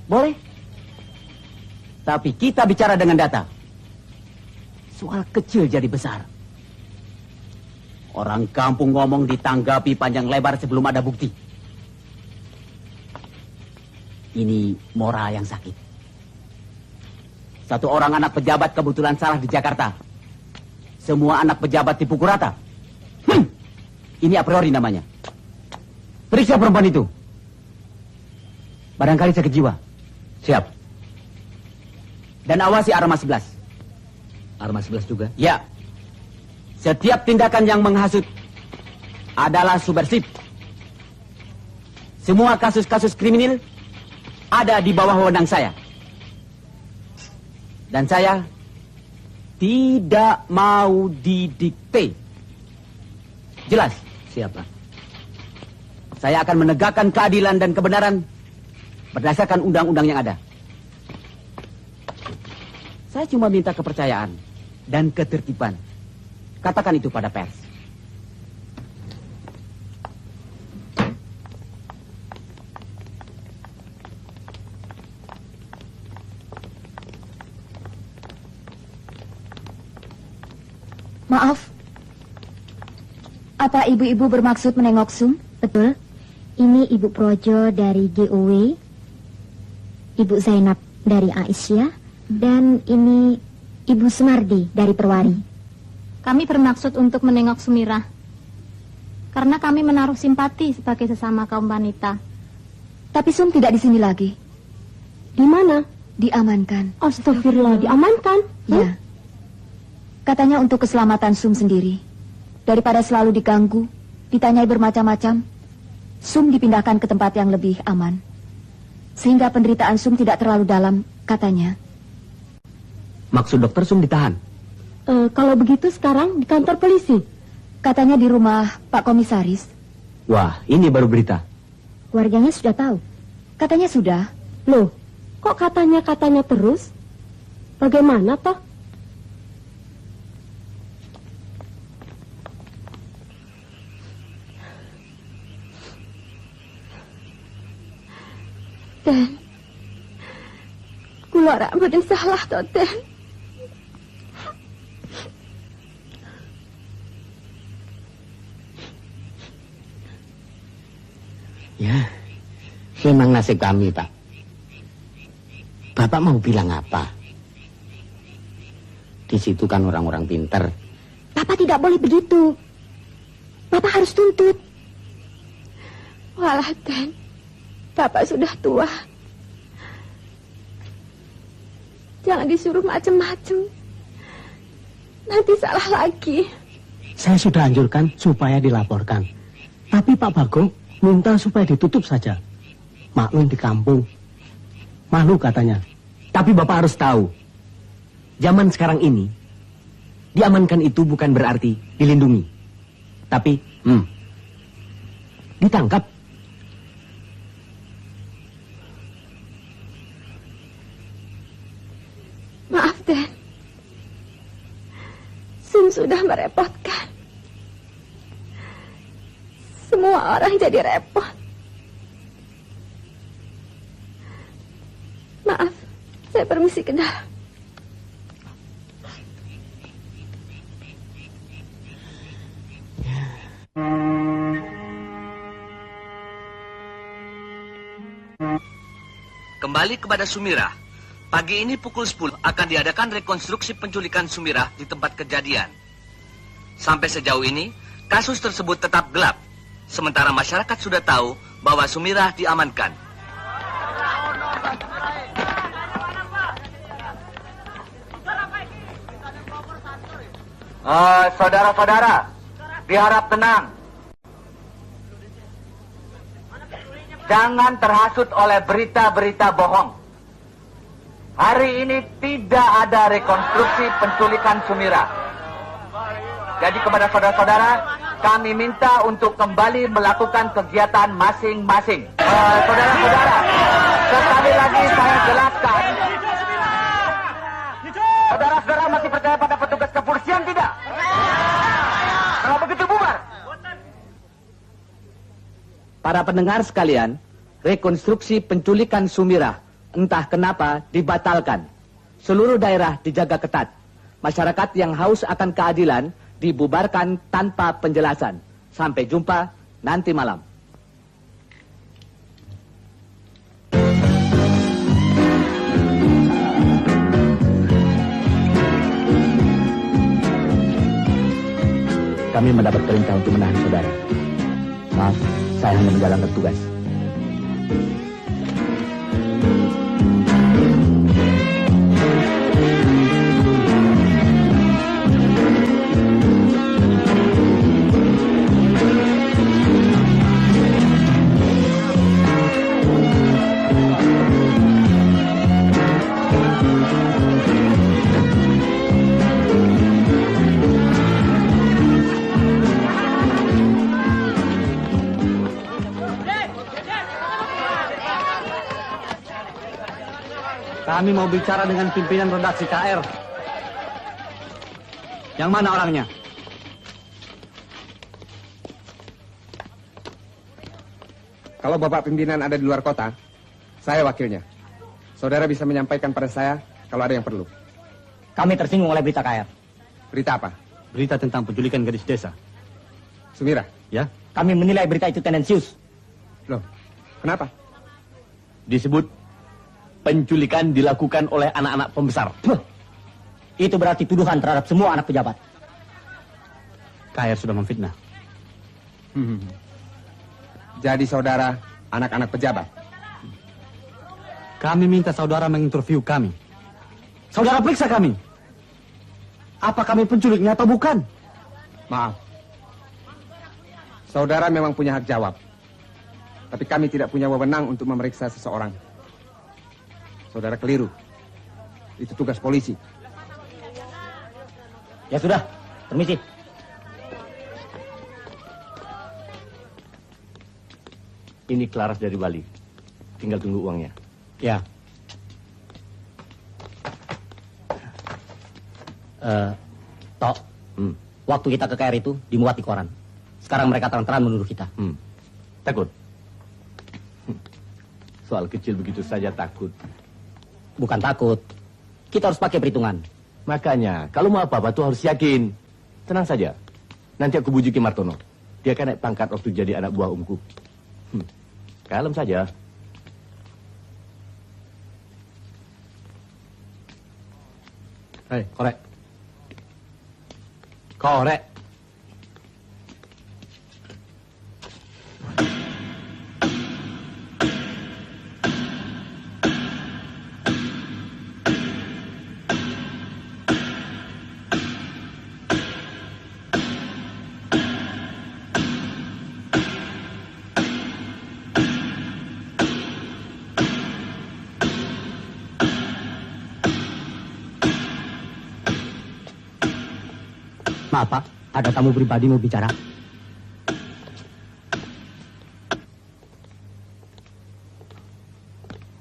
Boleh. Tapi kita bicara dengan data. Soal kecil jadi besar. Orang kampung ngomong ditanggapi panjang lebar sebelum ada bukti. Ini moral yang sakit. Satu orang anak pejabat kebetulan salah di Jakarta. Semua anak pejabat dipukul rata. Ini a priori namanya. Periksa perempuan itu. Barangkali sakit jiwa. Siap. Dan awasi Arma 11. Arma 11 juga? Ya. Setiap tindakan yang menghasut adalah subversif. Semua kasus-kasus kriminal ada di bawah wewenang saya. Dan saya tidak mau didikte. Jelas? Siapa? Saya akan menegakkan keadilan dan kebenaran berdasarkan undang-undang yang ada. Saya cuma minta kepercayaan dan ketertiban. Katakan itu pada pers. Maaf. Apa ibu-ibu bermaksud menengok Sum? Betul. Ini Ibu Projo dari GOW, Ibu Zainab dari Aisyah, dan ini Ibu Sumardi dari Perwari. Kami bermaksud untuk menengok Sumirah, karena kami menaruh simpati sebagai sesama kaum wanita. Tapi Sum tidak di sini lagi. Di mana? Diamankan. Astagfirullah, diamankan? Ya. Katanya untuk keselamatan Sum sendiri. Daripada selalu diganggu, ditanyai bermacam-macam, Sum dipindahkan ke tempat yang lebih aman. Sehingga penderitaan Sum tidak terlalu dalam, katanya. Maksud dokter Sum ditahan? Kalau begitu sekarang di kantor polisi. Katanya di rumah Pak Komisaris. Wah, ini baru berita. Keluarganya sudah tahu? Katanya sudah. Loh, kok katanya terus? Bagaimana toh? Den, kula rak mboten salah toh, Den. Ya, memang nasib kami, Pak. Bapak mau bilang apa? Di situ kan orang-orang pinter. Bapak tidak boleh begitu. Bapak harus tuntut. Walah, Den. Bapak sudah tua. Jangan disuruh macem-macem. Nanti salah lagi. Saya sudah anjurkan supaya dilaporkan. Tapi Pak Bagong minta supaya ditutup saja. Maklum di kampung. Malu katanya. Tapi Bapak harus tahu, zaman sekarang ini, diamankan itu bukan berarti dilindungi. Tapi, ditangkap. Maaf, Den. Sum sudah merepotkan. Semua orang jadi repot. Maaf, saya permisi ke dalam. Kembali kepada Sumirah. Pagi ini pukul 10 akan diadakan rekonstruksi penculikan Sumirah di tempat kejadian. Sampai sejauh ini, kasus tersebut tetap gelap. Sementara masyarakat sudah tahu bahwa Sumirah diamankan. Saudara-saudara, diharap tenang. Jangan terhasut oleh berita-berita bohong. Hari ini tidak ada rekonstruksi penculikan Sumirah. Jadi kepada saudara-saudara, kami minta untuk kembali melakukan kegiatan masing-masing. Saudara-saudara, sekali lagi saya jelaskan. Saudara-saudara masih percaya pada petugas kepolisian tidak? Kalau begitu bubar. Para pendengar sekalian, rekonstruksi penculikan Sumirah entah kenapa dibatalkan. Seluruh daerah dijaga ketat. Masyarakat yang haus akan keadilan dibubarkan tanpa penjelasan. Sampai jumpa nanti malam. Kami mendapat perintah untuk menahan saudara. Maaf, saya hanya menjalankan tugas. Kami mau bicara dengan pimpinan redaksi KR. Yang mana orangnya? Kalau Bapak pimpinan ada di luar kota, saya wakilnya. Saudara bisa menyampaikan pada saya kalau ada yang perlu. Kami tersinggung oleh berita KR. Berita apa? Berita tentang penculikan gadis desa. Sumirah? Ya? Kami menilai berita itu tendensius. Loh, kenapa? Disebut penculikan dilakukan oleh anak-anak pembesar. Itu berarti tuduhan terhadap semua anak pejabat. KR sudah memfitnah. Jadi saudara anak-anak pejabat? Kami minta saudara menginterview kami. Saudara periksa kami. Apa kami penculiknya atau bukan? Maaf. Saudara memang punya hak jawab. Tapi kami tidak punya wewenang untuk memeriksa seseorang. Saudara keliru. Itu tugas polisi. Ya sudah, permisi. Ini Klaras dari Bali. Tinggal tunggu uangnya. Ya. Tok, waktu kita ke KR itu dimuat di koran. Sekarang mereka terang-terangan menuduh kita. Takut? Soal kecil begitu saja takut. Bukan takut. Kita harus pakai perhitungan. Makanya, kalau mau apa-apa tuh harus yakin. Tenang saja. Nanti aku bujuki Martono. Dia kan naik pangkat waktu jadi anak buah omku. Kalem saja. Hei, korek. Korek. Maaf Pak, ada tamu pribadi mau bicara.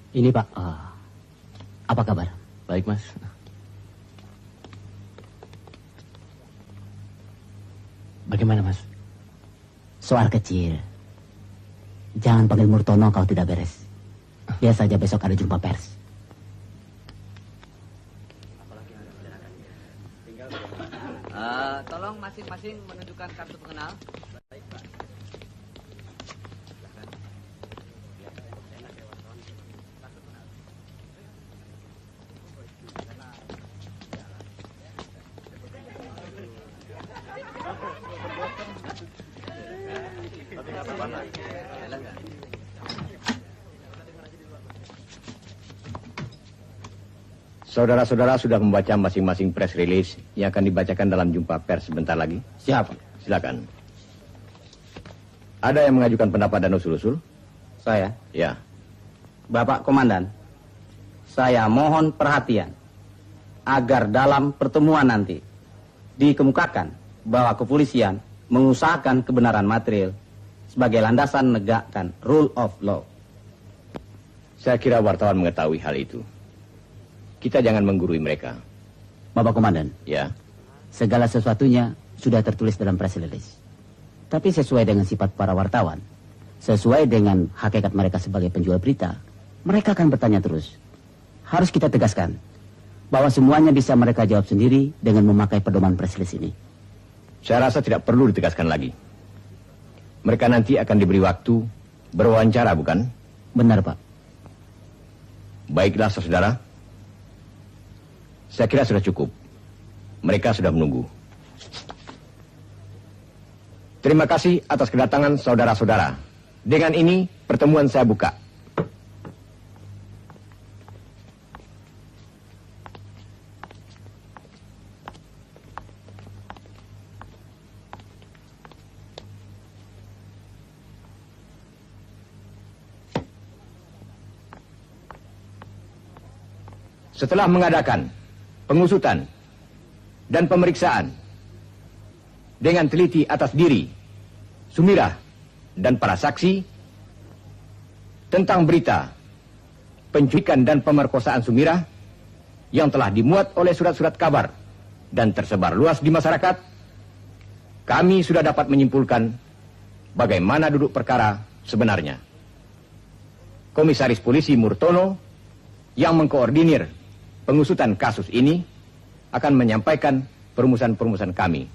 Ini Pak, apa kabar? Baik Mas. Bagaimana Mas? Soal kecil. Jangan panggil Murtono kalau tidak beres. Biar saja besok ada jumpa pers. Tolong masing-masing menunjukkan kartu pengenal. Saudara-saudara sudah membaca masing-masing press release yang akan dibacakan dalam jumpa pers sebentar lagi? Siap. Silakan. Ada yang mengajukan pendapat dan usul-usul? Saya? Ya. Bapak Komandan, saya mohon perhatian agar dalam pertemuan nanti dikemukakan bahwa kepolisian mengusahakan kebenaran material sebagai landasan menegakkan rule of law. Saya kira wartawan mengetahui hal itu. Kita jangan menggurui mereka. Bapak Komandan. Ya. Segala sesuatunya sudah tertulis dalam press release. Tapi sesuai dengan sifat para wartawan, sesuai dengan hakikat mereka sebagai penjual berita, mereka akan bertanya terus. Harus kita tegaskan bahwa semuanya bisa mereka jawab sendiri dengan memakai pedoman press release ini. Saya rasa tidak perlu ditegaskan lagi. Mereka nanti akan diberi waktu berwawancara, bukan? Benar, Pak. Baiklah, saudara. Saya kira sudah cukup. Mereka sudah menunggu. Terima kasih atas kedatangan saudara-saudara. Dengan ini, pertemuan saya buka. Setelah mengadakan pengusutan dan pemeriksaan dengan teliti atas diri Sumirah dan para saksi tentang berita penculikan dan pemerkosaan Sumirah yang telah dimuat oleh surat-surat kabar dan tersebar luas di masyarakat, kami sudah dapat menyimpulkan bagaimana duduk perkara sebenarnya. Komisaris Polisi Murtono yang mengkoordinir pengusutan kasus ini akan menyampaikan perumusan-perumusan kami.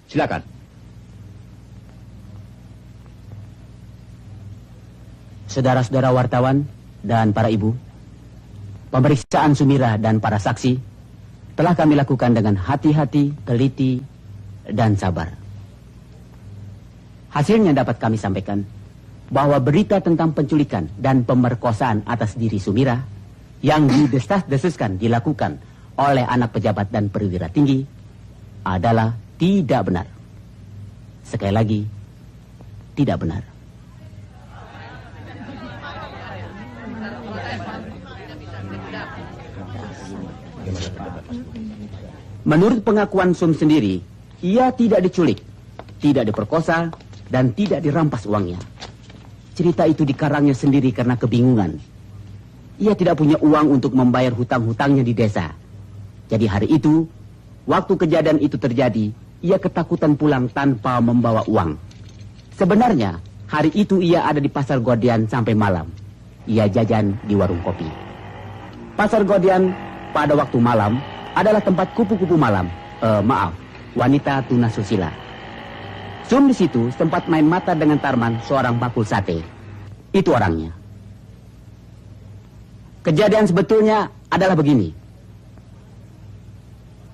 Silakan. Saudara-saudara wartawan dan para ibu, pemeriksaan Sumira dan para saksi telah kami lakukan dengan hati-hati, teliti, dan sabar. Hasilnya dapat kami sampaikan bahwa berita tentang penculikan dan pemerkosaan atas diri Sumira yang didesas-desuskan dilakukan oleh anak pejabat dan perwira tinggi adalah tidak benar. Sekali lagi, tidak benar. Menurut pengakuan Sum sendiri, ia tidak diculik, tidak diperkosa, dan tidak dirampas uangnya. Cerita itu dikarangnya sendiri karena kebingungan. Ia tidak punya uang untuk membayar hutang-hutangnya di desa. Jadi hari itu, waktu kejadian itu terjadi, ia ketakutan pulang tanpa membawa uang. Sebenarnya, hari itu ia ada di Pasar Godian sampai malam. Ia jajan di warung kopi. Pasar Godian pada waktu malam adalah tempat kupu-kupu malam. Wanita tunasusila. Sum di situ sempat main mata dengan Tarman, seorang bakul sate. Itu orangnya. Kejadian sebetulnya adalah begini.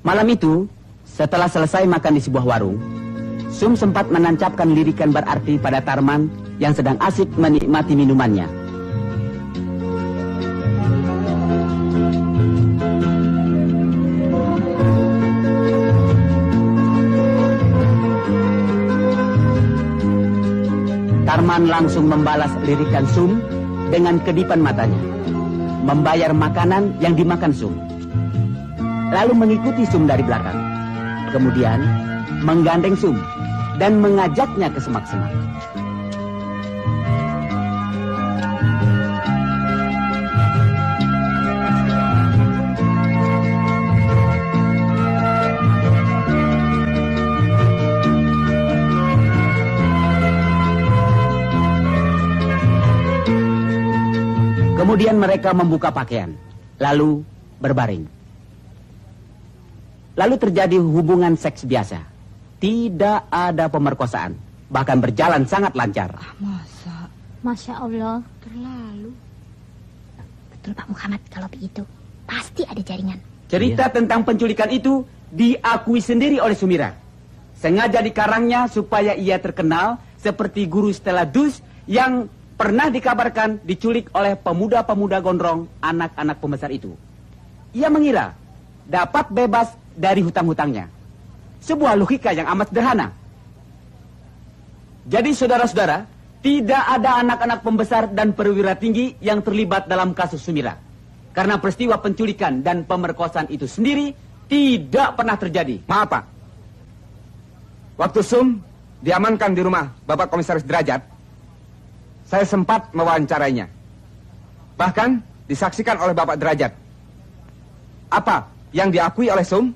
Malam itu, setelah selesai makan di sebuah warung, Sum sempat menancapkan lirikan berarti pada Tarman yang sedang asik menikmati minumannya. Tarman langsung membalas lirikan Sum dengan kedipan matanya, membayar makanan yang dimakan Sum, lalu mengikuti Sum dari belakang, kemudian menggandeng Sum dan mengajaknya ke semak-semak. Kemudian mereka membuka pakaian, lalu berbaring. Lalu terjadi hubungan seks biasa. Tidak ada pemerkosaan, bahkan berjalan sangat lancar. Masa? Masya Allah. Terlalu. Betul Pak Muhammad, kalau begitu pasti ada jaringan. Cerita tentang penculikan itu diakui sendiri oleh Sumira. Sengaja dikarangnya supaya ia terkenal seperti guru Stella Dus yang pernah dikabarkan diculik oleh pemuda-pemuda gondrong anak-anak pembesar itu. Ia mengira dapat bebas dari hutang-hutangnya. Sebuah logika yang amat sederhana. Jadi saudara-saudara, tidak ada anak-anak pembesar dan perwira tinggi yang terlibat dalam kasus Sumira. Karena peristiwa penculikan dan pemerkosaan itu sendiri tidak pernah terjadi. Maaf Pak, waktu Sum diamankan di rumah Bapak Komisaris Derajat, saya sempat mewawancarainya. Bahkan disaksikan oleh Bapak Derajat. Apa yang diakui oleh Sum,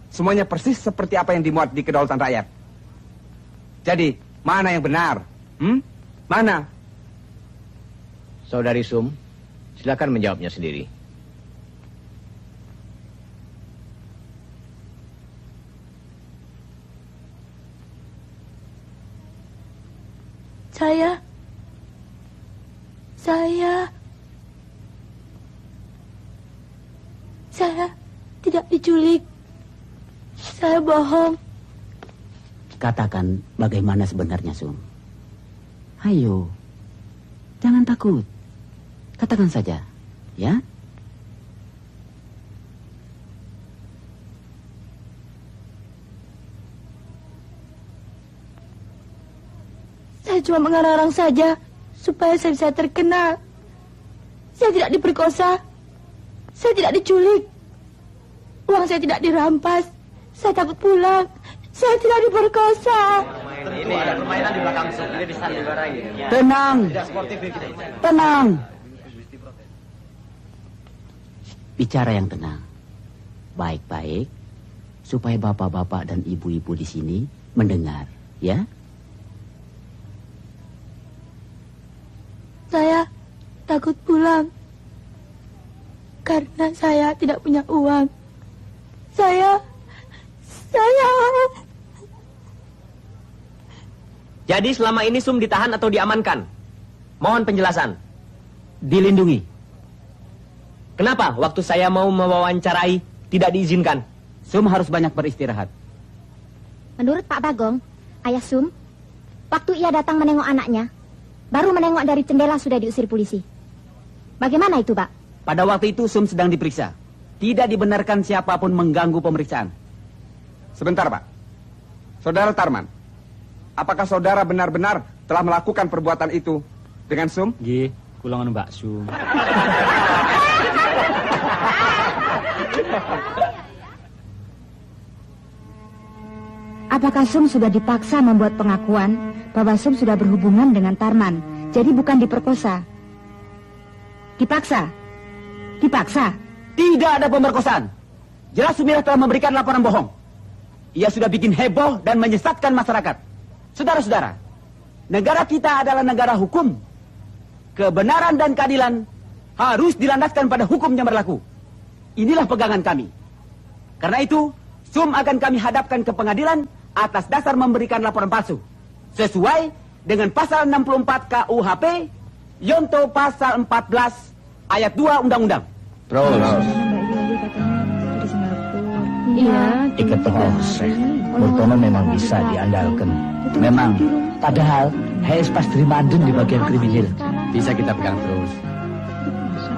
semuanya persis seperti apa yang dimuat di Kedaulatan Rakyat. Jadi, mana yang benar? Mana? Saudari Sum, silakan menjawabnya sendiri. Saya tidak diculik. Saya bohong. Katakan bagaimana sebenarnya, Sum. Ayo, jangan takut. Katakan saja, ya? Saya cuma mengarang-arang saja supaya saya bisa terkenal. Saya tidak diperkosa. Saya tidak diculik. Uang saya tidak dirampas. Saya takut pulang. Saya tidak diperkosa. Ini permainan di belakang Sum. Ini bisa dibarangi. Tenang. Tenang. Bicara yang tenang. Baik-baik. Supaya bapak-bapak dan ibu-ibu di sini mendengar, ya? Saya takut pulang. Karena saya tidak punya uang. Saya... Jadi selama ini Sum ditahan atau diamankan? Mohon penjelasan. dilindungi. Kenapa waktu saya mau mewawancarai tidak diizinkan? Sum harus banyak beristirahat. Menurut Pak Bagong, Ayah Sum, waktu ia datang menengok anaknya, baru menengok dari jendela sudah diusir polisi. Bagaimana itu, Pak? Pada waktu itu Sum sedang diperiksa. Tidak dibenarkan siapapun mengganggu pemeriksaan. Sebentar, Pak. Saudara Tarman, apakah saudara benar-benar telah melakukan perbuatan itu dengan Sum? Nggih, kula ngono Mbak Sum. Apakah Sum sudah dipaksa membuat pengakuan bahwa Sum sudah berhubungan dengan Tarman, jadi bukan diperkosa? Dipaksa? Dipaksa? Tidak ada pemerkosaan. Jelas Sumirah telah memberikan laporan bohong. Ia sudah bikin heboh dan menyesatkan masyarakat. Saudara-saudara, negara kita adalah negara hukum. Kebenaran dan keadilan harus dilandaskan pada hukum yang berlaku. Inilah pegangan kami. Karena itu, Sum akan kami hadapkan ke pengadilan atas dasar memberikan laporan palsu. Sesuai dengan pasal 64 KUHP, Yonto pasal 14 ayat 2 Undang-Undang. Terus. Iya. Ikat terus. Murtono memang bisa diandalkan. Memang. Padahal, Hayes pas terima aden di bagian kriminal. Bisa kita pegang terus.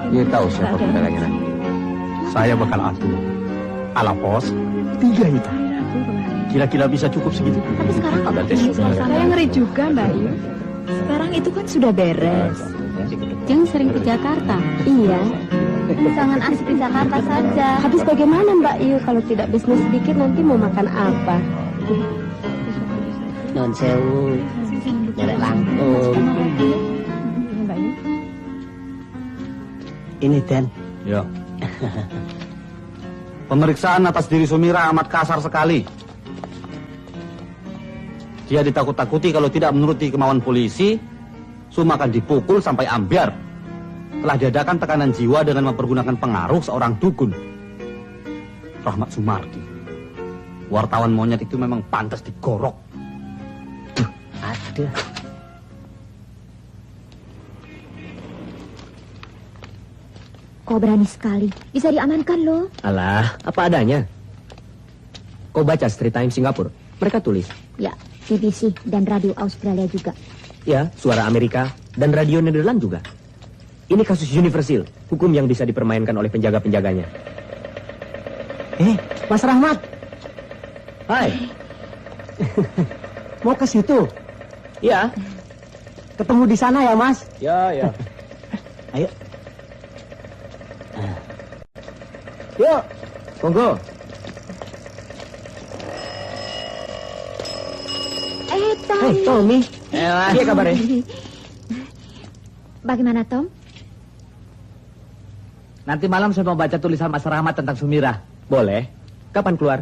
Dia tahu siapa pembelanya nanti. Saya bakal atur. Ala pos, 3 itu. Kira-kira bisa cukup segitu. Tapi sekarang kok saya ngeri juga, Mbak Yu. Sekarang itu kan sudah beres. Jeng sering ke Jakarta. Iya. Jangan asik di Jakarta saja. Habis bagaimana Mbak Yu kalau tidak bisnis sedikit nanti mau makan apa? Non sewu. Nyerek langkung. Ini Den. Ya. Pemeriksaan atas diri Sumirah amat kasar sekali. Dia ditakut-takuti kalau tidak menuruti kemauan polisi, Sum akan dipukul sampai ambyar. Telah diadakan tekanan jiwa dengan mempergunakan pengaruh seorang dukun. Rahmat Sumardi. Wartawan monyet itu memang pantas digorok. Ada. Kau berani sekali. Bisa diamankan loh. Alah, apa adanya. Kau baca Street Times Singapura? Mereka tulis. Ya, BBC dan radio Australia juga. Ya, suara Amerika dan radio Nederland juga. Ini kasus universal, hukum yang bisa dipermainkan oleh penjaga-penjaganya. Mas Rahmat. Hai. Mau ke situ? Ya. Ketemu di sana ya, Mas? Ya. Ayo. Yuk. Monggo. Tommy. Tommy. Iya kabarnya? Bagaimana, Tom? Nanti malam saya mau baca tulisan Mas Rahmat tentang Sumirah. Boleh. Kapan keluar?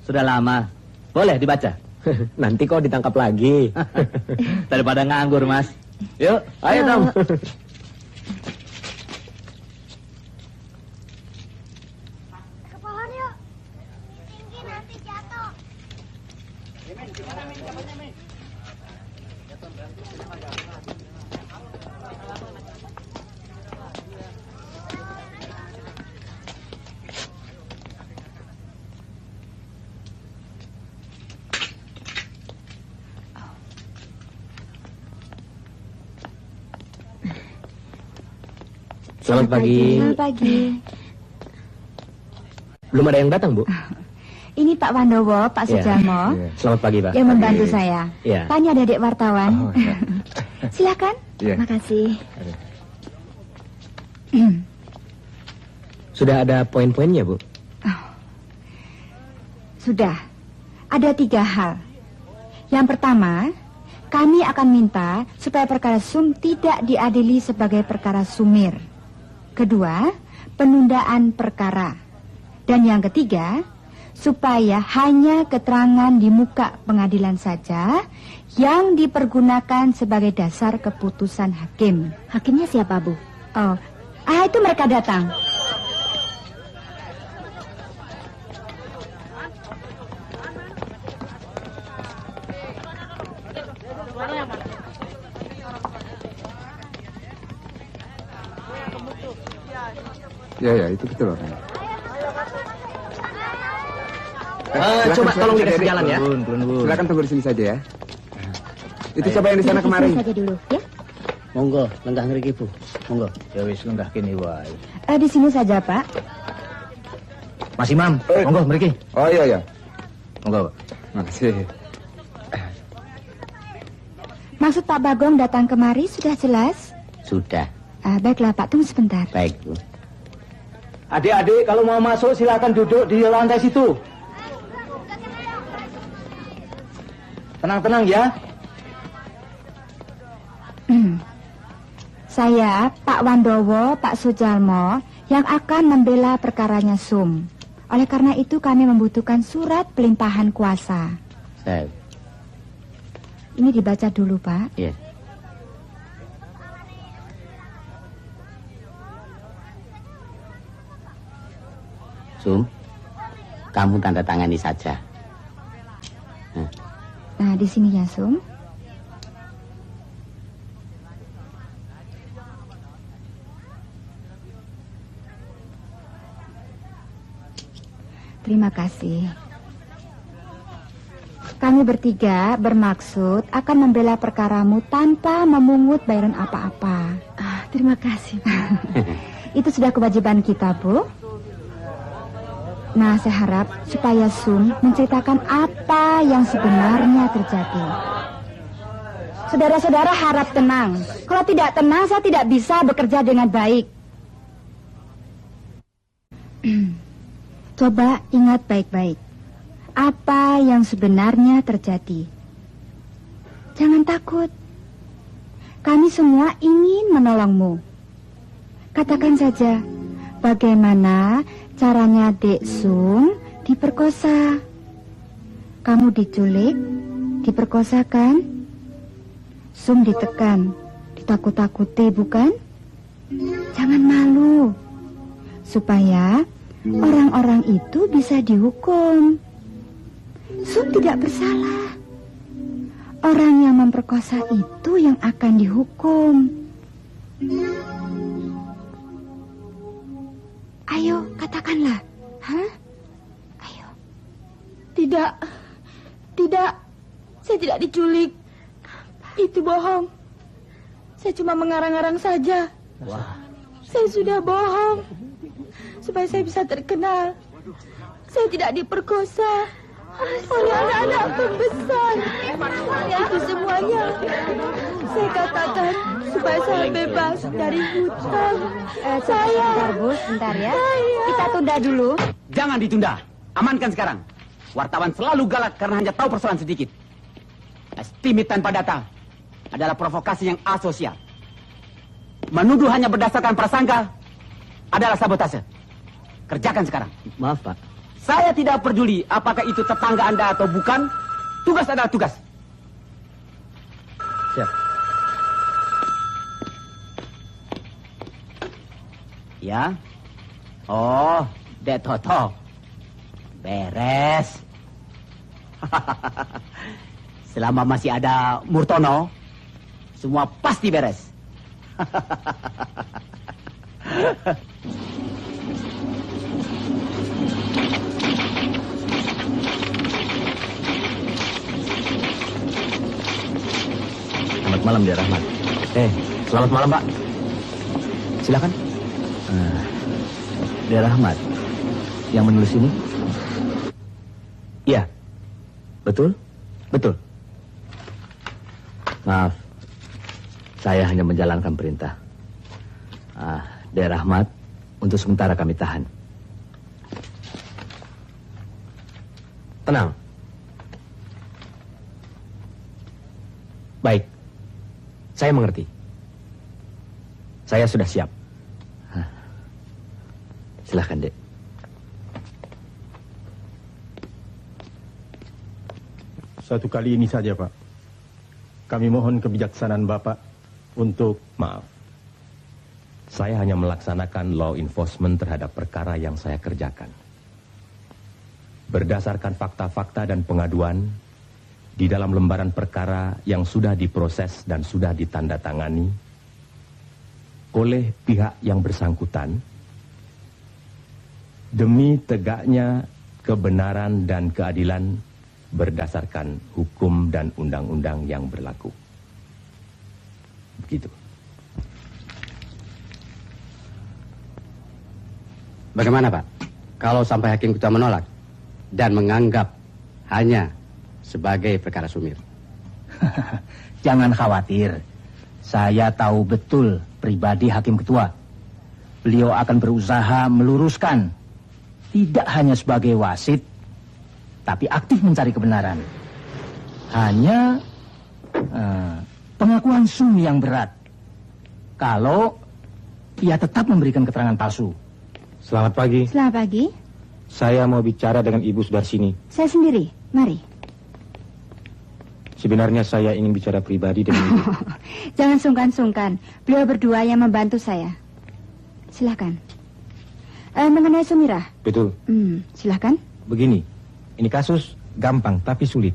Sudah lama. Boleh dibaca? Nanti kau ditangkap lagi. Daripada nganggur, Mas. Yuk, ayo Tom. Selamat pagi. Selamat pagi. Belum ada yang datang, Bu? Ini Pak Wandowo, Pak Sujarmo. Selamat pagi, Pak. Yang membantu saya. Ya. Tanya adik wartawan. Silakan. Ya. Makasih. Sudah ada poin-poinnya, Bu? Sudah. Ada 3 hal. Yang pertama, kami akan minta supaya perkara Sum tidak diadili sebagai perkara sumir. Kedua, penundaan perkara. Dan yang ketiga, supaya hanya keterangan di muka pengadilan saja yang dipergunakan sebagai dasar keputusan hakim. Hakimnya siapa, Bu? Oh, itu mereka datang. Ya, itu betul orangnya. Coba tolong dikasih jalan ya. Silakan tunggu di sini saja ya. Itu coba yang di sana kemarin. Saja dulu, ya. Monggo, lenggah ngriki Bu. Monggo. Ya wis lenggah kene wae. Di sini saja, Pak. Mas Imam, monggo mriki. Oh iya. Monggo. Makasih. Maksud Pak Bagong datang kemari sudah jelas? Sudah. Baiklah, Pak. Tunggu sebentar. Baik, Bu. Adik-adik kalau mau masuk silakan duduk di lantai situ. Tenang-tenang ya. Saya, Pak Wandowo, Pak Sujalmo, yang akan membela perkaranya Sum. Oleh karena itu kami membutuhkan surat pelimpahan kuasa. Saya. Ini dibaca dulu, Pak. Iya. Sum, kamu tanda tangani saja. Nah, di sini ya, Sum. Terima kasih. Kami bertiga bermaksud akan membela perkaramu tanpa memungut bayaran apa-apa. Terima kasih, Pak. Itu sudah kewajiban kita, Bu. Nah, saya harap supaya Sum menceritakan apa yang sebenarnya terjadi. Saudara-saudara harap tenang. Kalau tidak tenang, saya tidak bisa bekerja dengan baik. Coba ingat baik-baik. Apa yang sebenarnya terjadi. Jangan takut. Kami semua ingin menolongmu. Katakan saja, bagaimana caranya Dek Sum diperkosa. Kamu diculik, diperkosakan. Sum ditekan, ditakut-takuti, bukan? Jangan malu. Supaya orang-orang itu bisa dihukum. Sum tidak bersalah. Orang yang memperkosa itu yang akan dihukum. Ayo, katakanlah. Hah? Ayo. Tidak. Saya tidak diculik. Itu bohong. Saya cuma mengarang-arang saja. Wah. Saya sudah bohong. Supaya saya bisa terkenal. Saya tidak diperkosa oleh anak-anak pembesar. Itu semuanya saya katakan supaya saya bebas dari hutang. Sebentar, Bu, sebentar ya. Kita tunda dulu. Jangan ditunda. Amankan sekarang. Wartawan selalu galak karena hanya tahu persoalan sedikit. Estimate tanpa data adalah provokasi yang asosial. Menuduh hanya berdasarkan prasangka adalah sabotase. Kerjakan sekarang. Maaf, Pak. Saya tidak peduli apakah itu tetangga Anda atau bukan. Tugas adalah tugas. Siap. Ya. Oh, Dek Toto. Beres. Selama masih ada Murtono, semua pasti beres. Selamat malam, Dek Rahmat. Selamat malam, Pak. Silakan. Dek Rahmat, yang menulis ini? Iya. Betul? Betul. Maaf, saya hanya menjalankan perintah. Dek Rahmat, untuk sementara kami tahan. Tenang. Baik. Saya mengerti. Saya sudah siap. Silahkan, Dek. Satu kali ini saja, Pak. Kami mohon kebijaksanaan Bapak untuk maaf. Saya hanya melaksanakan law enforcement terhadap perkara yang saya kerjakan. Berdasarkan fakta-fakta dan pengaduan, di dalam lembaran perkara yang sudah diproses dan sudah ditandatangani oleh pihak yang bersangkutan, demi tegaknya kebenaran dan keadilan berdasarkan hukum dan undang-undang yang berlaku. Begitu. Bagaimana, Pak? Kalau sampai hakim ketua menolak dan menganggap hanya sebagai perkara sumir. Jangan khawatir. Saya tahu betul pribadi hakim ketua. Beliau akan berusaha meluruskan. Tidak hanya sebagai wasit, tapi aktif mencari kebenaran. Hanya pengakuan Sum yang berat. Kalau ia tetap memberikan keterangan palsu. Selamat pagi. Selamat pagi. Saya mau bicara dengan Ibu Sudarsini. Saya sendiri. Mari. Sebenarnya saya ingin bicara pribadi dengan Ibu. Jangan sungkan-sungkan. Beliau berdua yang membantu saya. Silakan. Mengenai Sumirah. Betul. Silakan. Begini, ini kasus gampang tapi sulit.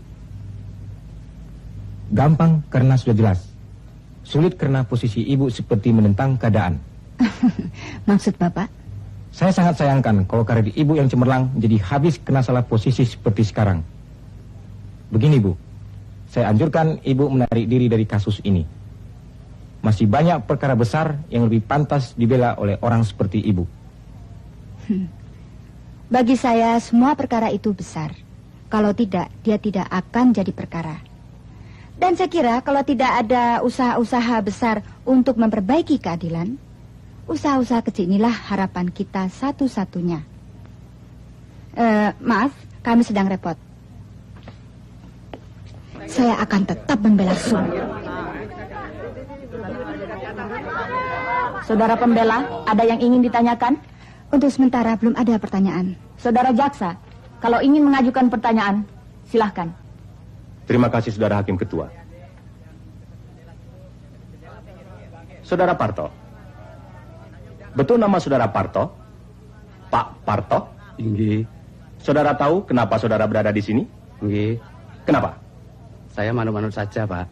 Gampang karena sudah jelas. Sulit karena posisi Ibu seperti menentang keadaan. Maksud Bapak? Saya sangat sayangkan kalau karir Ibu yang cemerlang jadi habis kena salah posisi seperti sekarang. Begini, Bu. Saya anjurkan Ibu menarik diri dari kasus ini. Masih banyak perkara besar yang lebih pantas dibela oleh orang seperti Ibu. Bagi saya semua perkara itu besar. Kalau tidak, dia tidak akan jadi perkara. Dan saya kira kalau tidak ada usaha-usaha besar untuk memperbaiki keadilan, usaha-usaha kecil inilah harapan kita satu-satunya. Maaf, kami sedang repot. Saya akan tetap membela Sum. Saudara pembela, ada yang ingin ditanyakan? Untuk sementara belum ada pertanyaan. Saudara jaksa, kalau ingin mengajukan pertanyaan, silahkan. Terima kasih, Saudara Hakim Ketua. Saudara Parto. Betul nama Saudara Parto? Pak Parto? Inggih. Saudara tahu kenapa saudara berada di sini? Inggih. Kenapa? Saya manut-manut saja, Pak.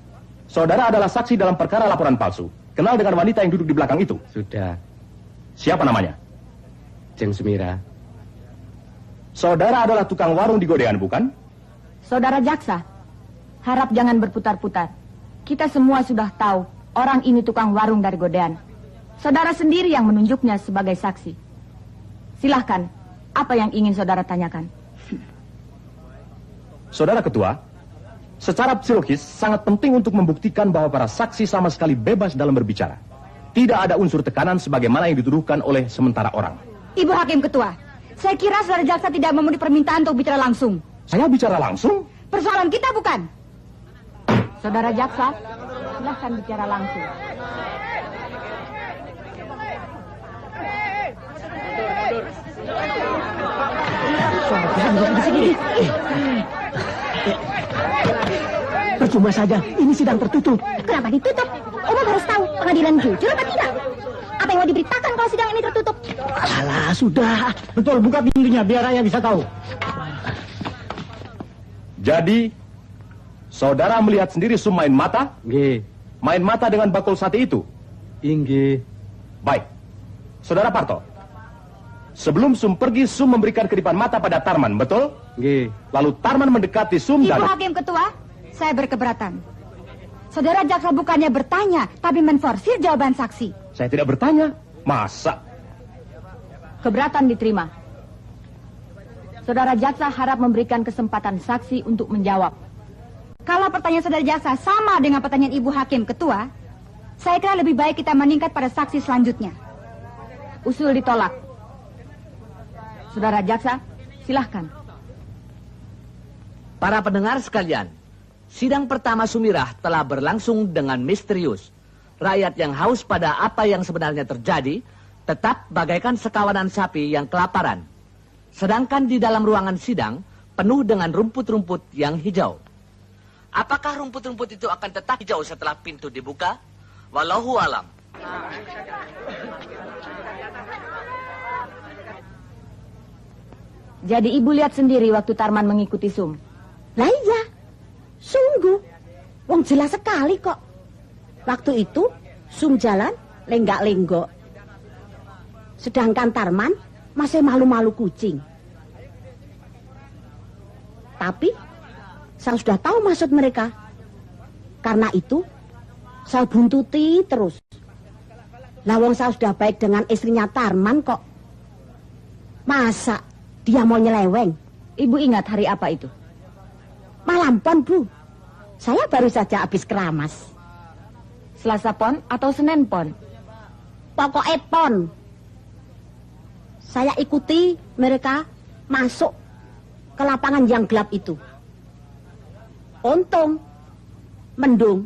Saudara adalah saksi dalam perkara laporan palsu. Kenal dengan wanita yang duduk di belakang itu? Sudah. Siapa namanya? Jeng Sumira. Saudara adalah tukang warung di Godean, bukan? Saudara jaksa, harap jangan berputar-putar. Kita semua sudah tahu orang ini tukang warung dari Godean. Saudara sendiri yang menunjuknya sebagai saksi. Silahkan, apa yang ingin saudara tanyakan? Saudara Ketua, secara psikologis sangat penting untuk membuktikan bahwa para saksi sama sekali bebas dalam berbicara. Tidak ada unsur tekanan sebagaimana yang dituduhkan oleh sementara orang. Ibu Hakim Ketua, saya kira saudara jaksa tidak memenuhi permintaan untuk bicara langsung. Saya bicara langsung? Persoalan kita bukan. Saudara jaksa, silahkan bicara langsung. Percuma saja, ini sidang tertutup. Kenapa ditutup? Umum harus tahu pengadilan jujur apa tidak. Apa yang mau diberitakan kalau sidang ini tertutup? Alah, sudah. Betul, buka pintunya biar rakyat bisa tahu. Jadi, saudara melihat sendiri Sum main mata? Nggih. Main mata dengan bakul sate itu? Inggih. Baik. Saudara Parto, sebelum Sum pergi, Sum memberikan kedipan mata pada Tarman, betul? Nggih. Lalu Tarman mendekati Sum dan... Ibu Hakim Ketua, saya berkeberatan. Saudara jaksa bukannya bertanya, tapi menforsir jawaban saksi. Saya tidak bertanya. Masa? Keberatan diterima. Saudara jaksa harap memberikan kesempatan saksi untuk menjawab. Kalau pertanyaan saudara jaksa sama dengan pertanyaan Ibu Hakim Ketua, saya kira lebih baik kita meningkat pada saksi selanjutnya. Usul ditolak. Saudara jaksa, silahkan. Para pendengar sekalian, sidang pertama Sumirah telah berlangsung dengan misterius. Rakyat yang haus pada apa yang sebenarnya terjadi tetap bagaikan sekawanan sapi yang kelaparan. Sedangkan di dalam ruangan sidang penuh dengan rumput-rumput yang hijau. Apakah rumput-rumput itu akan tetap hijau setelah pintu dibuka? Wallahu alam. Jadi ibu lihat sendiri waktu Tarman mengikuti Sum. Lah iya, sungguh. Wong jelas sekali kok. Waktu itu Sum jalan lenggak-lenggok. Sedangkan Tarman masih malu-malu kucing. Tapi saya sudah tahu maksud mereka. Karena itu saya buntuti terus. Lawang saya sudah baik dengan istrinya Tarman kok. Masa dia mau nyeleweng? Ibu ingat hari apa itu? Malam Pon, Bu. Saya baru saja habis keramas. Selasa Pon atau Senin Pon? Pokoknya Pon. Saya ikuti mereka masuk ke lapangan yang gelap itu. Untung mendung.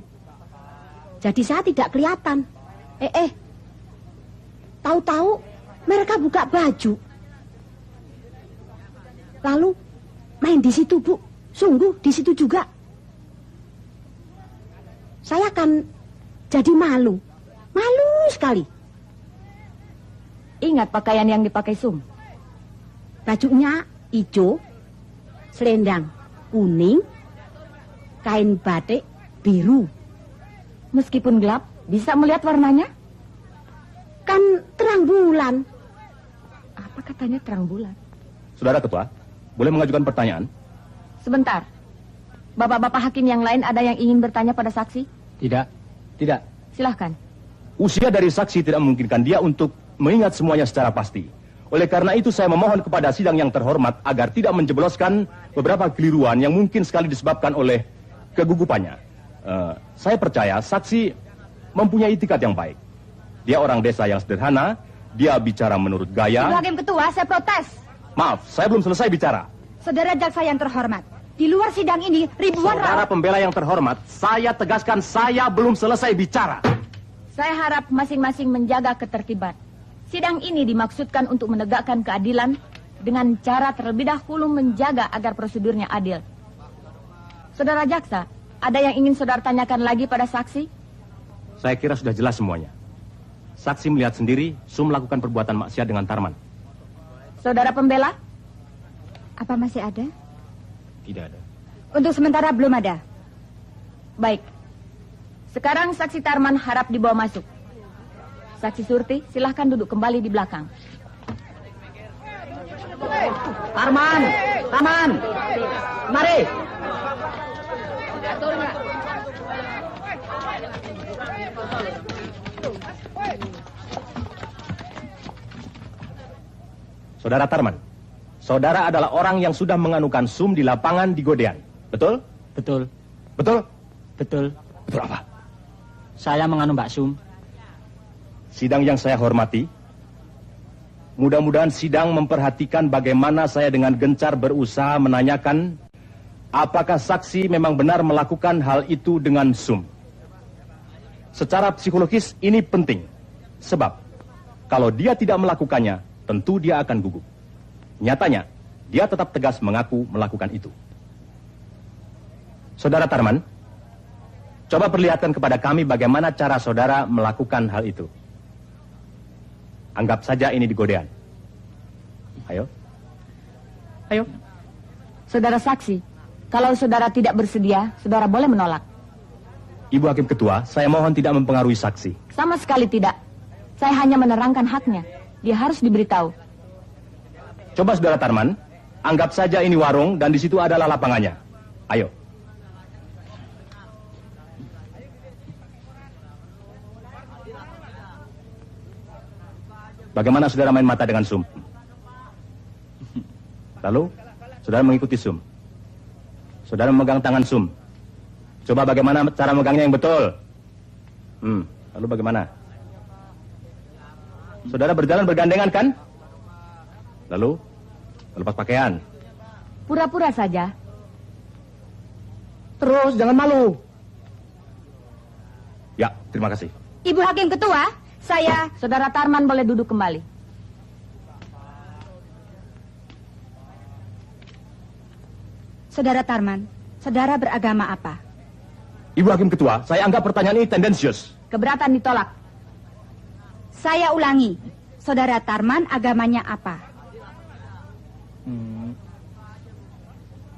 Jadi saya tidak kelihatan. Tahu-tahu mereka buka baju. Lalu main di situ, Bu. Sungguh di situ juga. Saya kan jadi malu. Malu sekali. Ingat pakaian yang dipakai Sum? Bajunya hijau, selendang kuning, kain batik biru. Meskipun gelap, bisa melihat warnanya? Kan terang bulan. Apa katanya terang bulan? Saudara Ketua, boleh mengajukan pertanyaan? Sebentar. Bapak-bapak hakim yang lain ada yang ingin bertanya pada saksi? Tidak. Tidak. Silahkan. Usia dari saksi tidak memungkinkan dia untuk mengingat semuanya secara pasti. Oleh karena itu saya memohon kepada sidang yang terhormat agar tidak menjebloskan beberapa keliruan yang mungkin sekali disebabkan oleh kegugupannya. Saya percaya saksi mempunyai itikat yang baik. Dia orang desa yang sederhana, dia bicara menurut gaya. Ibu Hakim Ketua, saya protes. Maaf, saya belum selesai bicara. Saudara jaksa yang terhormat, di luar sidang ini ribuan Saudara pembela yang terhormat, saya tegaskan saya belum selesai bicara. Saya harap masing-masing menjaga ketertiban. Sidang ini dimaksudkan untuk menegakkan keadilan dengan cara terlebih dahulu menjaga agar prosedurnya adil. Saudara jaksa, ada yang ingin saudara tanyakan lagi pada saksi? Saya kira sudah jelas semuanya. Saksi melihat sendiri Sum melakukan perbuatan maksiat dengan Tarman. Saudara pembela? Apa masih ada? Tidak ada. Untuk sementara belum ada. Baik. Sekarang saksi Tarman harap dibawa masuk. Saksi Surti, silahkan duduk kembali di belakang. Tarman! Tarman! Mari! Saudara Tarman, saudara adalah orang yang sudah menganukan Sum di lapangan di Godean, betul? Betul. Betul? Betul. Betul apa? Saya menganu Mbak Sum. Sidang yang saya hormati, mudah-mudahan sidang memperhatikan bagaimana saya dengan gencar berusaha menanyakan apakah saksi memang benar melakukan hal itu dengan Sum. Secara psikologis ini penting, sebab kalau dia tidak melakukannya, tentu dia akan gugup. Nyatanya, dia tetap tegas mengaku melakukan itu. Saudara Tarman, coba perlihatkan kepada kami bagaimana cara saudara melakukan hal itu. Anggap saja ini di Godean. Ayo. Ayo. Saudara saksi, kalau saudara tidak bersedia, saudara boleh menolak. Ibu Hakim Ketua, saya mohon tidak mempengaruhi saksi. Sama sekali tidak. Saya hanya menerangkan haknya. Dia harus diberitahu. Coba saudara Tarman, anggap saja ini warung dan di situ adalah lapangannya. Ayo. Bagaimana saudara main mata dengan Sum? Lalu, saudara mengikuti Sum. Saudara memegang tangan Sum. Coba bagaimana cara megangnya yang betul? Lalu bagaimana? Saudara berjalan bergandengan kan? Lalu, lepas pakaian. Pura-pura saja. Terus, jangan malu. Ya, terima kasih. Ibu Hakim Ketua, saya... Saudara Tarman boleh duduk kembali. Saudara Tarman, saudara beragama apa? Ibu Hakim Ketua, saya anggap pertanyaan ini tendensius. Keberatan ditolak. Saya ulangi, saudara Tarman agamanya apa?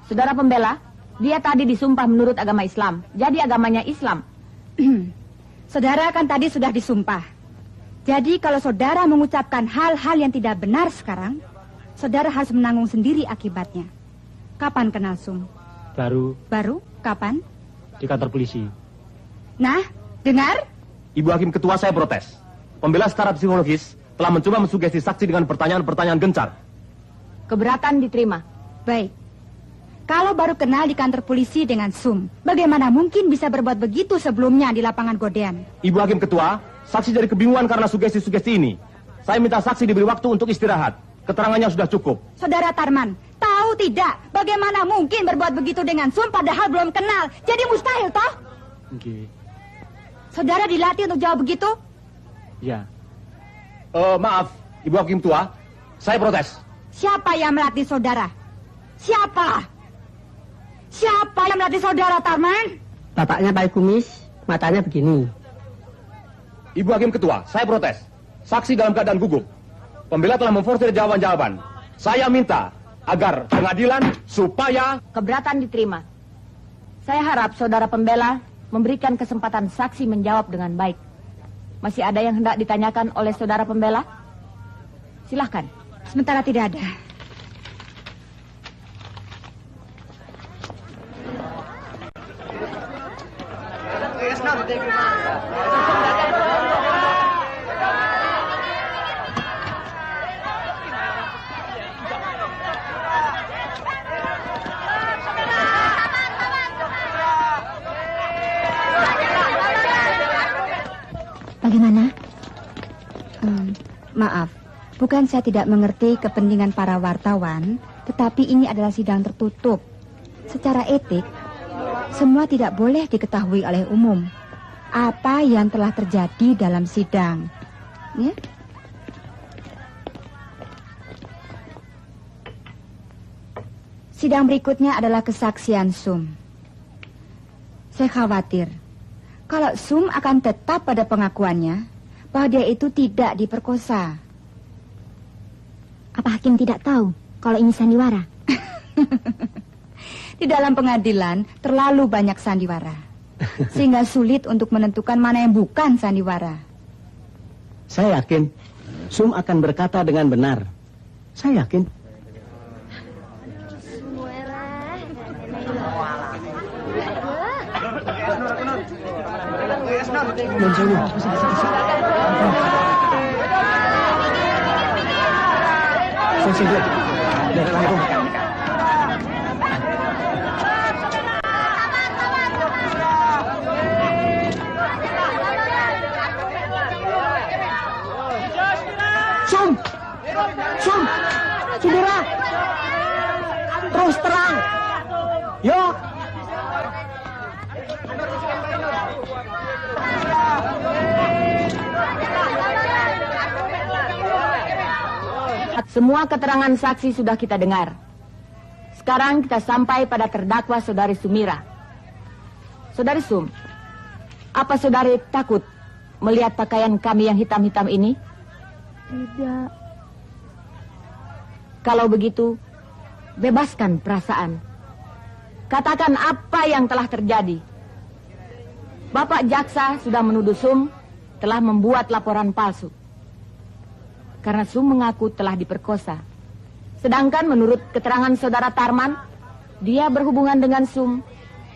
Saudara pembela, dia tadi disumpah menurut agama Islam. Jadi agamanya Islam. Saudara kan tadi sudah disumpah. Jadi kalau saudara mengucapkan hal-hal yang tidak benar sekarang, saudara harus menanggung sendiri akibatnya. Kapan kenal Sum? Baru Kapan? di kantor polisi. Nah, dengar? Ibu Hakim Ketua, saya protes. Pembela secara psikologis telah mencoba mensugesti saksi dengan pertanyaan-pertanyaan gencar. Keberatan diterima. Baik. Kalau baru kenal di kantor polisi dengan Sum, bagaimana mungkin bisa berbuat begitu sebelumnya di lapangan Godean? Ibu Hakim Ketua, saksi jadi kebingungan karena sugesti-sugesti ini. Saya minta saksi diberi waktu untuk istirahat. Keterangannya sudah cukup. Saudara Tarman, tahu tidak bagaimana mungkin berbuat begitu dengan Sum padahal belum kenal? Jadi mustahil, toh? Oke. Saudara dilatih untuk jawab begitu? Ya. Maaf, Ibu Hakim Ketua, saya protes. Siapa yang melatih saudara? Siapa? Siapa yang melatih saudara, Tarman? Bapaknya Pak Kumis, matanya begini. Ibu Hakim Ketua, saya protes. Saksi dalam keadaan gugup. Pembela telah memforsir jawaban-jawaban. Saya minta agar pengadilan supaya... Keberatan diterima. Saya harap saudara pembela memberikan kesempatan saksi menjawab dengan baik. Masih ada yang hendak ditanyakan oleh saudara pembela? Silahkan. Sementara tidak ada. Bagaimana? Maaf, bukan saya tidak mengerti kepentingan para wartawan, tetapi ini adalah sidang tertutup. Secara etik, semua tidak boleh diketahui oleh umum apa yang telah terjadi dalam sidang. Ya? Sidang berikutnya adalah kesaksian Sum. Saya khawatir kalau Sum akan tetap pada pengakuannya bahwa dia itu tidak diperkosa. Apa hakim tidak tahu kalau ini sandiwara? Di dalam pengadilan terlalu banyak sandiwara, sehingga sulit untuk menentukan mana yang bukan sandiwara. Saya yakin Sum akan berkata dengan benar. Saya yakin. Sum, saudara, terus terang. Yo. Semua keterangan saksi sudah kita dengar. Sekarang kita sampai pada terdakwa Saudari Sumira. Saudari Sum, apa saudari takut melihat pakaian kami yang hitam-hitam ini? Tidak. Kalau begitu, bebaskan perasaan. Katakan apa yang telah terjadi. Bapak jaksa sudah menuduh Sum telah membuat laporan palsu. Karena Sum mengaku telah diperkosa. Sedangkan menurut keterangan saudara Tarman, dia berhubungan dengan Sum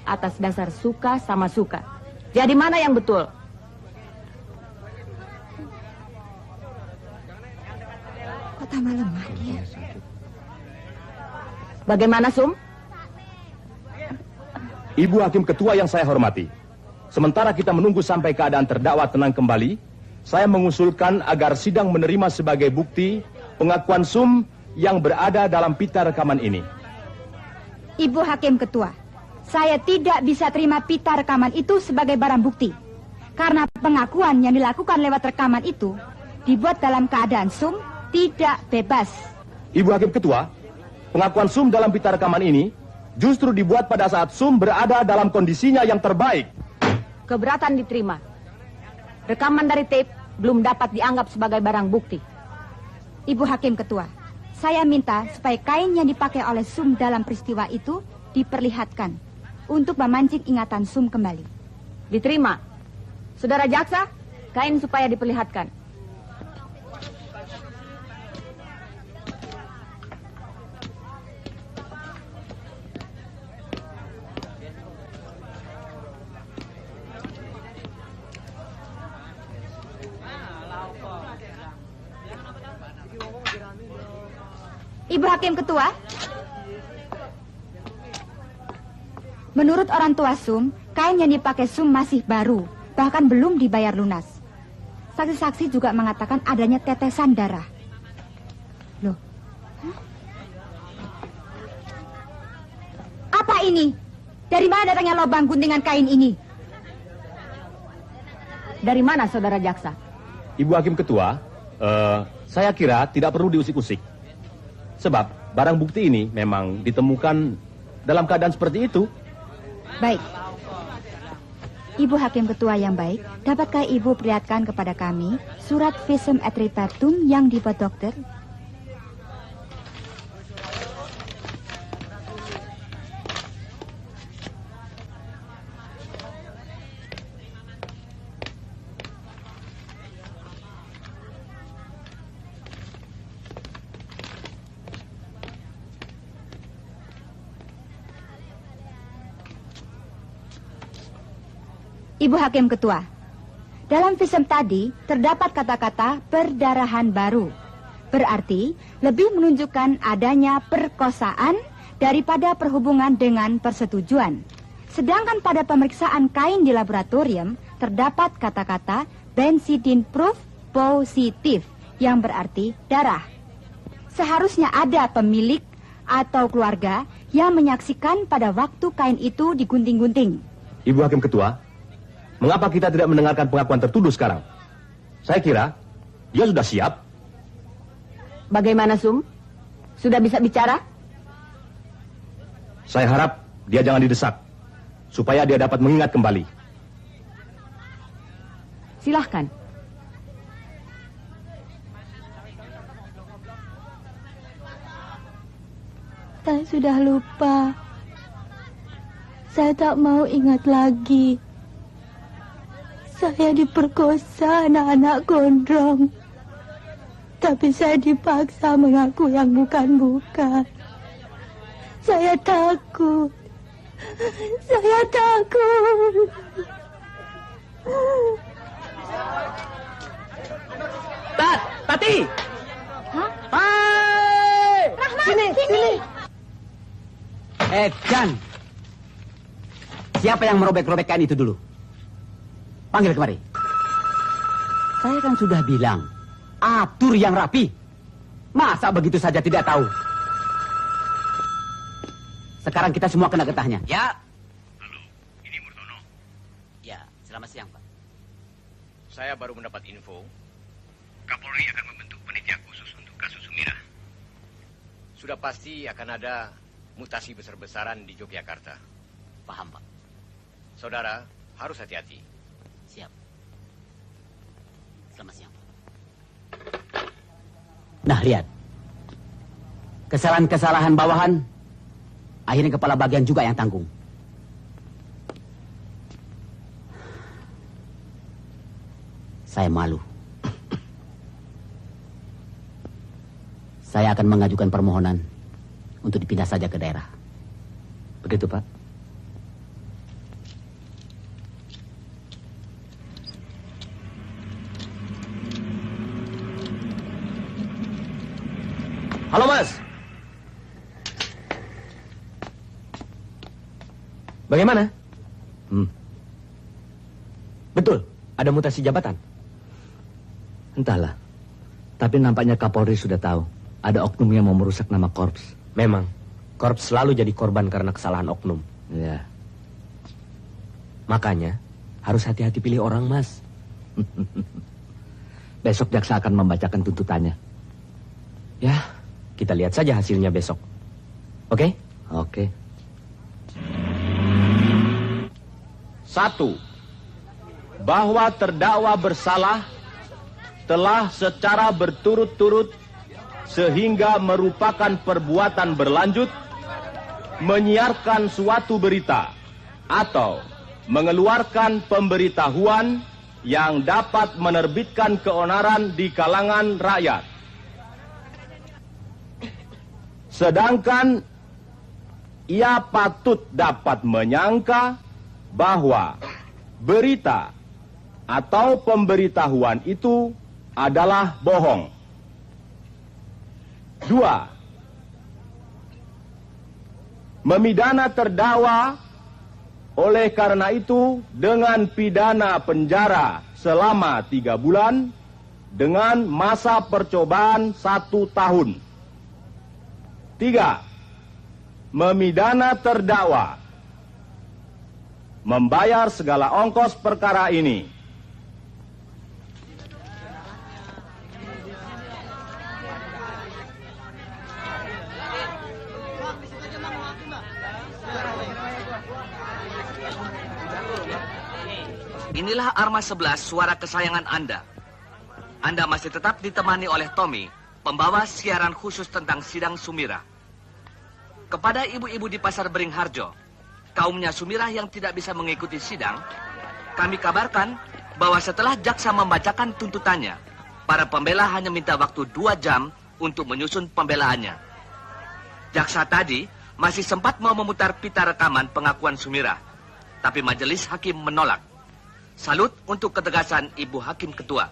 atas dasar suka sama suka. Jadi mana yang betul? Kok tambah lemah dia? Bagaimana, Sum? Ibu Hakim Ketua yang saya hormati, sementara kita menunggu sampai keadaan terdakwa tenang kembali, saya mengusulkan agar sidang menerima sebagai bukti pengakuan Sum yang berada dalam pita rekaman ini. Ibu Hakim Ketua, saya tidak bisa terima pita rekaman itu sebagai barang bukti. Karena pengakuan yang dilakukan lewat rekaman itu dibuat dalam keadaan Sum tidak bebas. Ibu Hakim Ketua, pengakuan Sum dalam pita rekaman ini justru dibuat pada saat Sum berada dalam kondisinya yang terbaik. Keberatan diterima. Rekaman dari tape belum dapat dianggap sebagai barang bukti. Ibu Hakim Ketua, saya minta supaya kain yang dipakai oleh Sum dalam peristiwa itu diperlihatkan untuk memancing ingatan Sum kembali. Diterima. Saudara jaksa, kain supaya diperlihatkan. Ibu Hakim Ketua, menurut orang tua Sum, kain yang dipakai Sum masih baru, bahkan belum dibayar lunas. Saksi-saksi juga mengatakan adanya tetesan darah. Loh, apa ini? Dari mana datangnya lubang guntingan kain ini? Dari mana saudara jaksa? Ibu Hakim Ketua, saya kira tidak perlu diusik-usik. Sebab barang bukti ini memang ditemukan dalam keadaan seperti itu. Baik. Ibu Hakim Ketua yang baik, dapatkah Ibu perlihatkan kepada kami surat visum et repertum yang dibuat dokter? Ibu Hakim Ketua, dalam visum tadi terdapat kata-kata perdarahan baru. Berarti lebih menunjukkan adanya perkosaan daripada perhubungan dengan persetujuan. Sedangkan pada pemeriksaan kain di laboratorium terdapat kata-kata benzidin proof positif yang berarti darah. Seharusnya ada pemilik atau keluarga yang menyaksikan pada waktu kain itu digunting-gunting. Ibu Hakim Ketua, mengapa kita tidak mendengarkan pengakuan tertuduh sekarang? Saya kira dia sudah siap. Bagaimana, Sum? Sudah bisa bicara? Saya harap dia jangan didesak, supaya dia dapat mengingat kembali. Silahkan. Saya sudah lupa. Saya tak mau ingat lagi. Saya diperkosa anak-anak gondrong. Tapi saya dipaksa mengaku yang bukan-bukan. Saya takut. Saya takut. Tati! Hah? Hai! Rahmat, sini. Jan. Siapa yang merobek-robek kain itu dulu? Panggil kemari. Saya kan sudah bilang, atur yang rapi. Masa begitu saja tidak tahu? Sekarang kita semua kena getahnya. Ya. Halo, ini Murtono. Ya, selamat siang, Pak. Saya baru mendapat info, Kapolri akan membentuk panitia khusus untuk kasus Sumirah. Sudah pasti akan ada mutasi besar-besaran di Yogyakarta. Paham, Pak. Saudara, harus hati-hati. Siap. Selamat siang, Pak. Nah, lihat. Kesalahan-kesalahan bawahan, akhirnya kepala bagian juga yang tanggung. Saya malu. Saya akan mengajukan permohonan untuk dipindah saja ke daerah. Begitu, Pak? Halo, Mas. Bagaimana? Betul, ada mutasi jabatan. Entahlah. Tapi nampaknya Kapolri sudah tahu. Ada oknum yang mau merusak nama Korps. Memang, Korps selalu jadi korban karena kesalahan oknum. Ya. Makanya, harus hati-hati pilih orang, Mas. Besok jaksa akan membacakan tuntutannya. Ya, kita lihat saja hasilnya besok. Oke? Oke. 1. Bahwa terdakwa bersalah telah secara berturut-turut sehingga merupakan perbuatan berlanjut menyiarkan suatu berita atau mengeluarkan pemberitahuan yang dapat menerbitkan keonaran di kalangan rakyat. Sedangkan ia patut dapat menyangka bahwa berita atau pemberitahuan itu adalah bohong. 2. memidana terdakwa. Oleh karena itu, dengan pidana penjara selama 3 bulan dengan masa percobaan 1 tahun. 3. Memidana terdakwa membayar segala ongkos perkara ini. Inilah Arma 11, suara kesayangan Anda. Anda masih tetap ditemani oleh Tommy, pembawa siaran khusus tentang sidang Sumirah. Kepada ibu-ibu di Pasar Beringharjo, kaumnya Sumirah yang tidak bisa mengikuti sidang, kami kabarkan bahwa setelah jaksa membacakan tuntutannya, para pembela hanya minta waktu 2 jam untuk menyusun pembelaannya. Jaksa tadi masih sempat mau memutar pita rekaman pengakuan Sumirah, tapi majelis hakim menolak. Salut untuk ketegasan Ibu Hakim Ketua.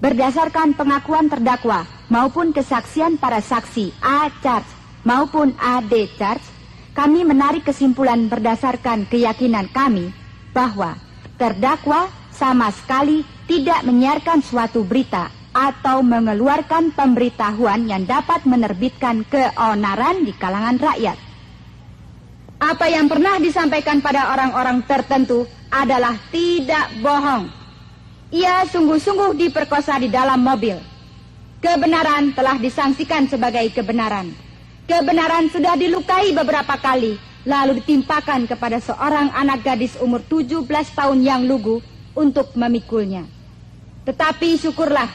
Berdasarkan pengakuan terdakwa maupun kesaksian para saksi A. Charge maupun A.D. Charge, kami menarik kesimpulan berdasarkan keyakinan kami bahwa terdakwa sama sekali tidak menyiarkan suatu berita atau mengeluarkan pemberitahuan yang dapat menerbitkan keonaran di kalangan rakyat. Apa yang pernah disampaikan pada orang-orang tertentu adalah tidak bohong. Ia sungguh-sungguh diperkosa di dalam mobil. Kebenaran telah disangsikan sebagai kebenaran. Kebenaran sudah dilukai beberapa kali, lalu ditimpakan kepada seorang anak gadis umur 17 tahun yang lugu untuk memikulnya. Tetapi syukurlah,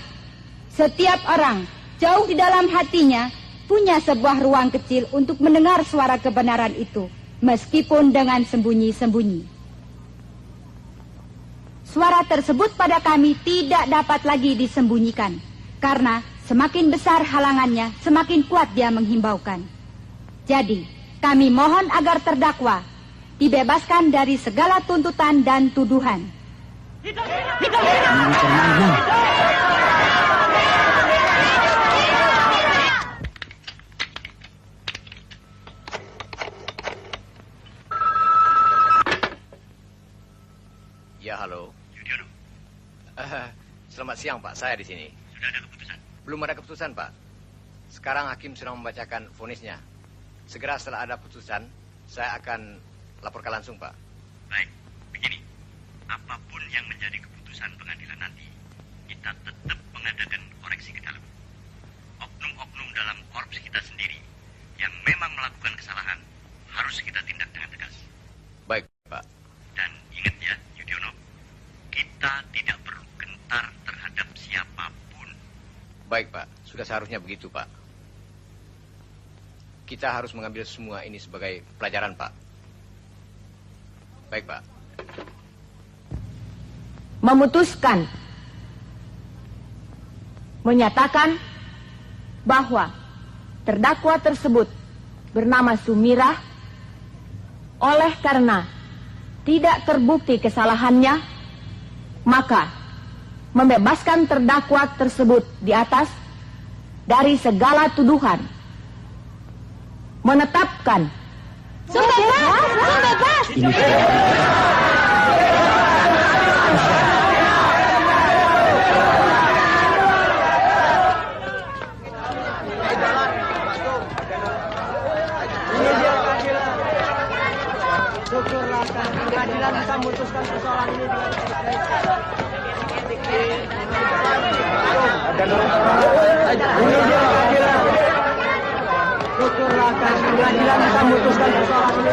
setiap orang jauh di dalam hatinya punya sebuah ruang kecil untuk mendengar suara kebenaran itu, meskipun dengan sembunyi-sembunyi. Suara tersebut pada kami tidak dapat lagi disembunyikan, karena semakin besar halangannya, semakin kuat dia menghimbaukan. Jadi, kami mohon agar terdakwa dibebaskan dari segala tuntutan dan tuduhan. Ya, halo. Selamat siang, Pak. Saya di sini. Sudah ada keputusan? Belum ada keputusan, Pak. Sekarang hakim sedang membacakan vonisnya. Segera setelah ada putusan, saya akan laporkan langsung, Pak. Baik, begini. Apapun yang menjadi keputusan pengadilan nanti, kita tetap mengadakan koreksi ke dalam. Oknum-oknum dalam korps kita sendiri yang memang melakukan kesalahan harus kita tindak dengan tegas. Baik, Pak. Dan ingat ya, Yudhoyono, kita tidak perlu gentar terhadap siapapun. Baik, Pak. Sudah seharusnya begitu, Pak. Kita harus mengambil semua ini sebagai pelajaran, Pak. Baik, Pak. Memutuskan, menyatakan bahwa terdakwa tersebut bernama Sumirah, oleh karena tidak terbukti kesalahannya, maka membebaskan terdakwa tersebut di atas dari segala tuduhan. Menetapkan Bebas. Syukurlah pengadilan bisa memutuskan persoalan ini dengan syukurlah pengadilan bisa memutuskan persoalan ini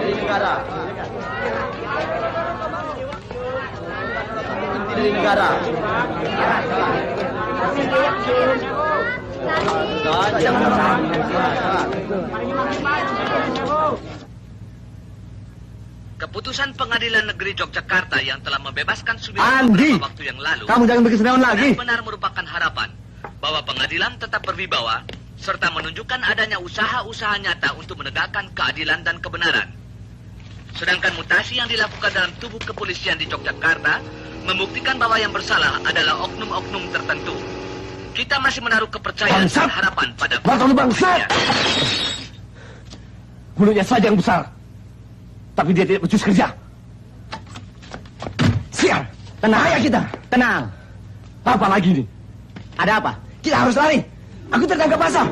di negara. Keputusan Pengadilan Negeri Yogyakarta yang telah membebaskan Sumirah Andi, beberapa waktu yang lalu, kamu jangan bikin senewan lagi. benar merupakan harapan bahwa pengadilan tetap berwibawa serta menunjukkan adanya usaha-usaha nyata untuk menegakkan keadilan dan kebenaran. Sedangkan mutasi yang dilakukan dalam tubuh kepolisian di Yogyakarta membuktikan bahwa yang bersalah adalah oknum-oknum tertentu. Kita masih menaruh kepercayaan dan harapan pada bangsat. Mulutnya saja yang besar, tapi dia tidak becus kerja. Sial, tenang. Ayo kita, tenang. Apa lagi nih? Ada apa? Kita harus lari. Aku tertangkap basah.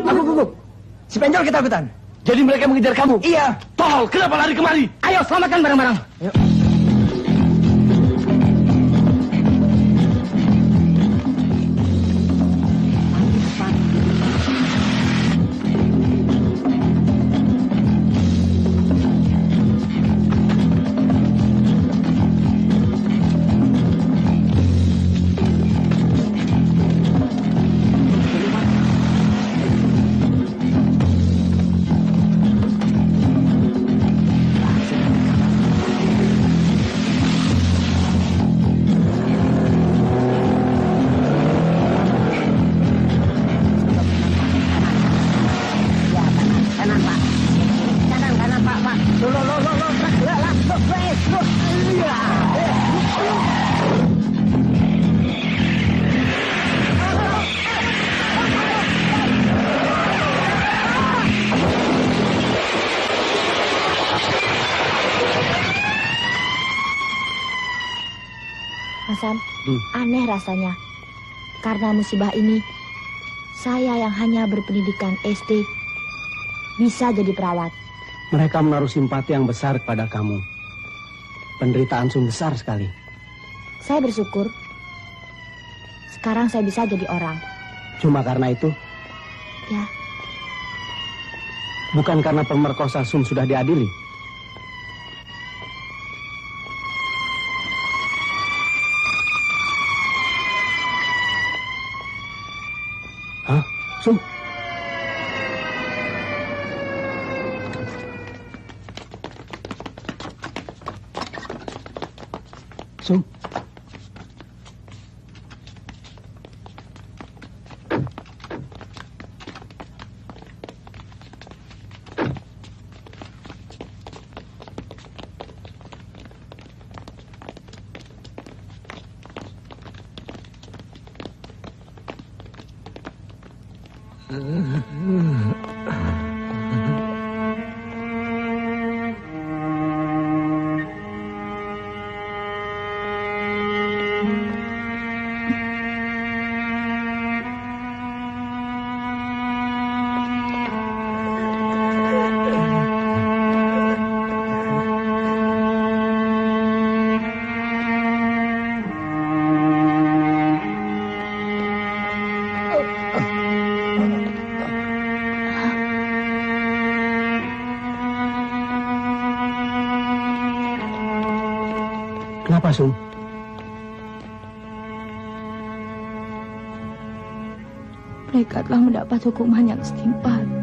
Aku gugup. Si penjol ketakutan. Jadi mereka mengejar kamu? Iya. Tol, kenapa lari kemari? Ayo selamatkan barang-barang. Ayo. Hasan, aneh rasanya. Karena musibah ini, saya yang hanya berpendidikan SD bisa jadi perawat. Mereka menaruh simpati yang besar kepada kamu. Penderitaan Sum besar sekali. Saya bersyukur. Sekarang saya bisa jadi orang. Cuma karena itu? Ya. Bukan karena pemerkosa Sum sudah diadili. Hah? Sum? Sum? Kenapa, Sum? Mereka telah mendapat hukuman yang setimpal.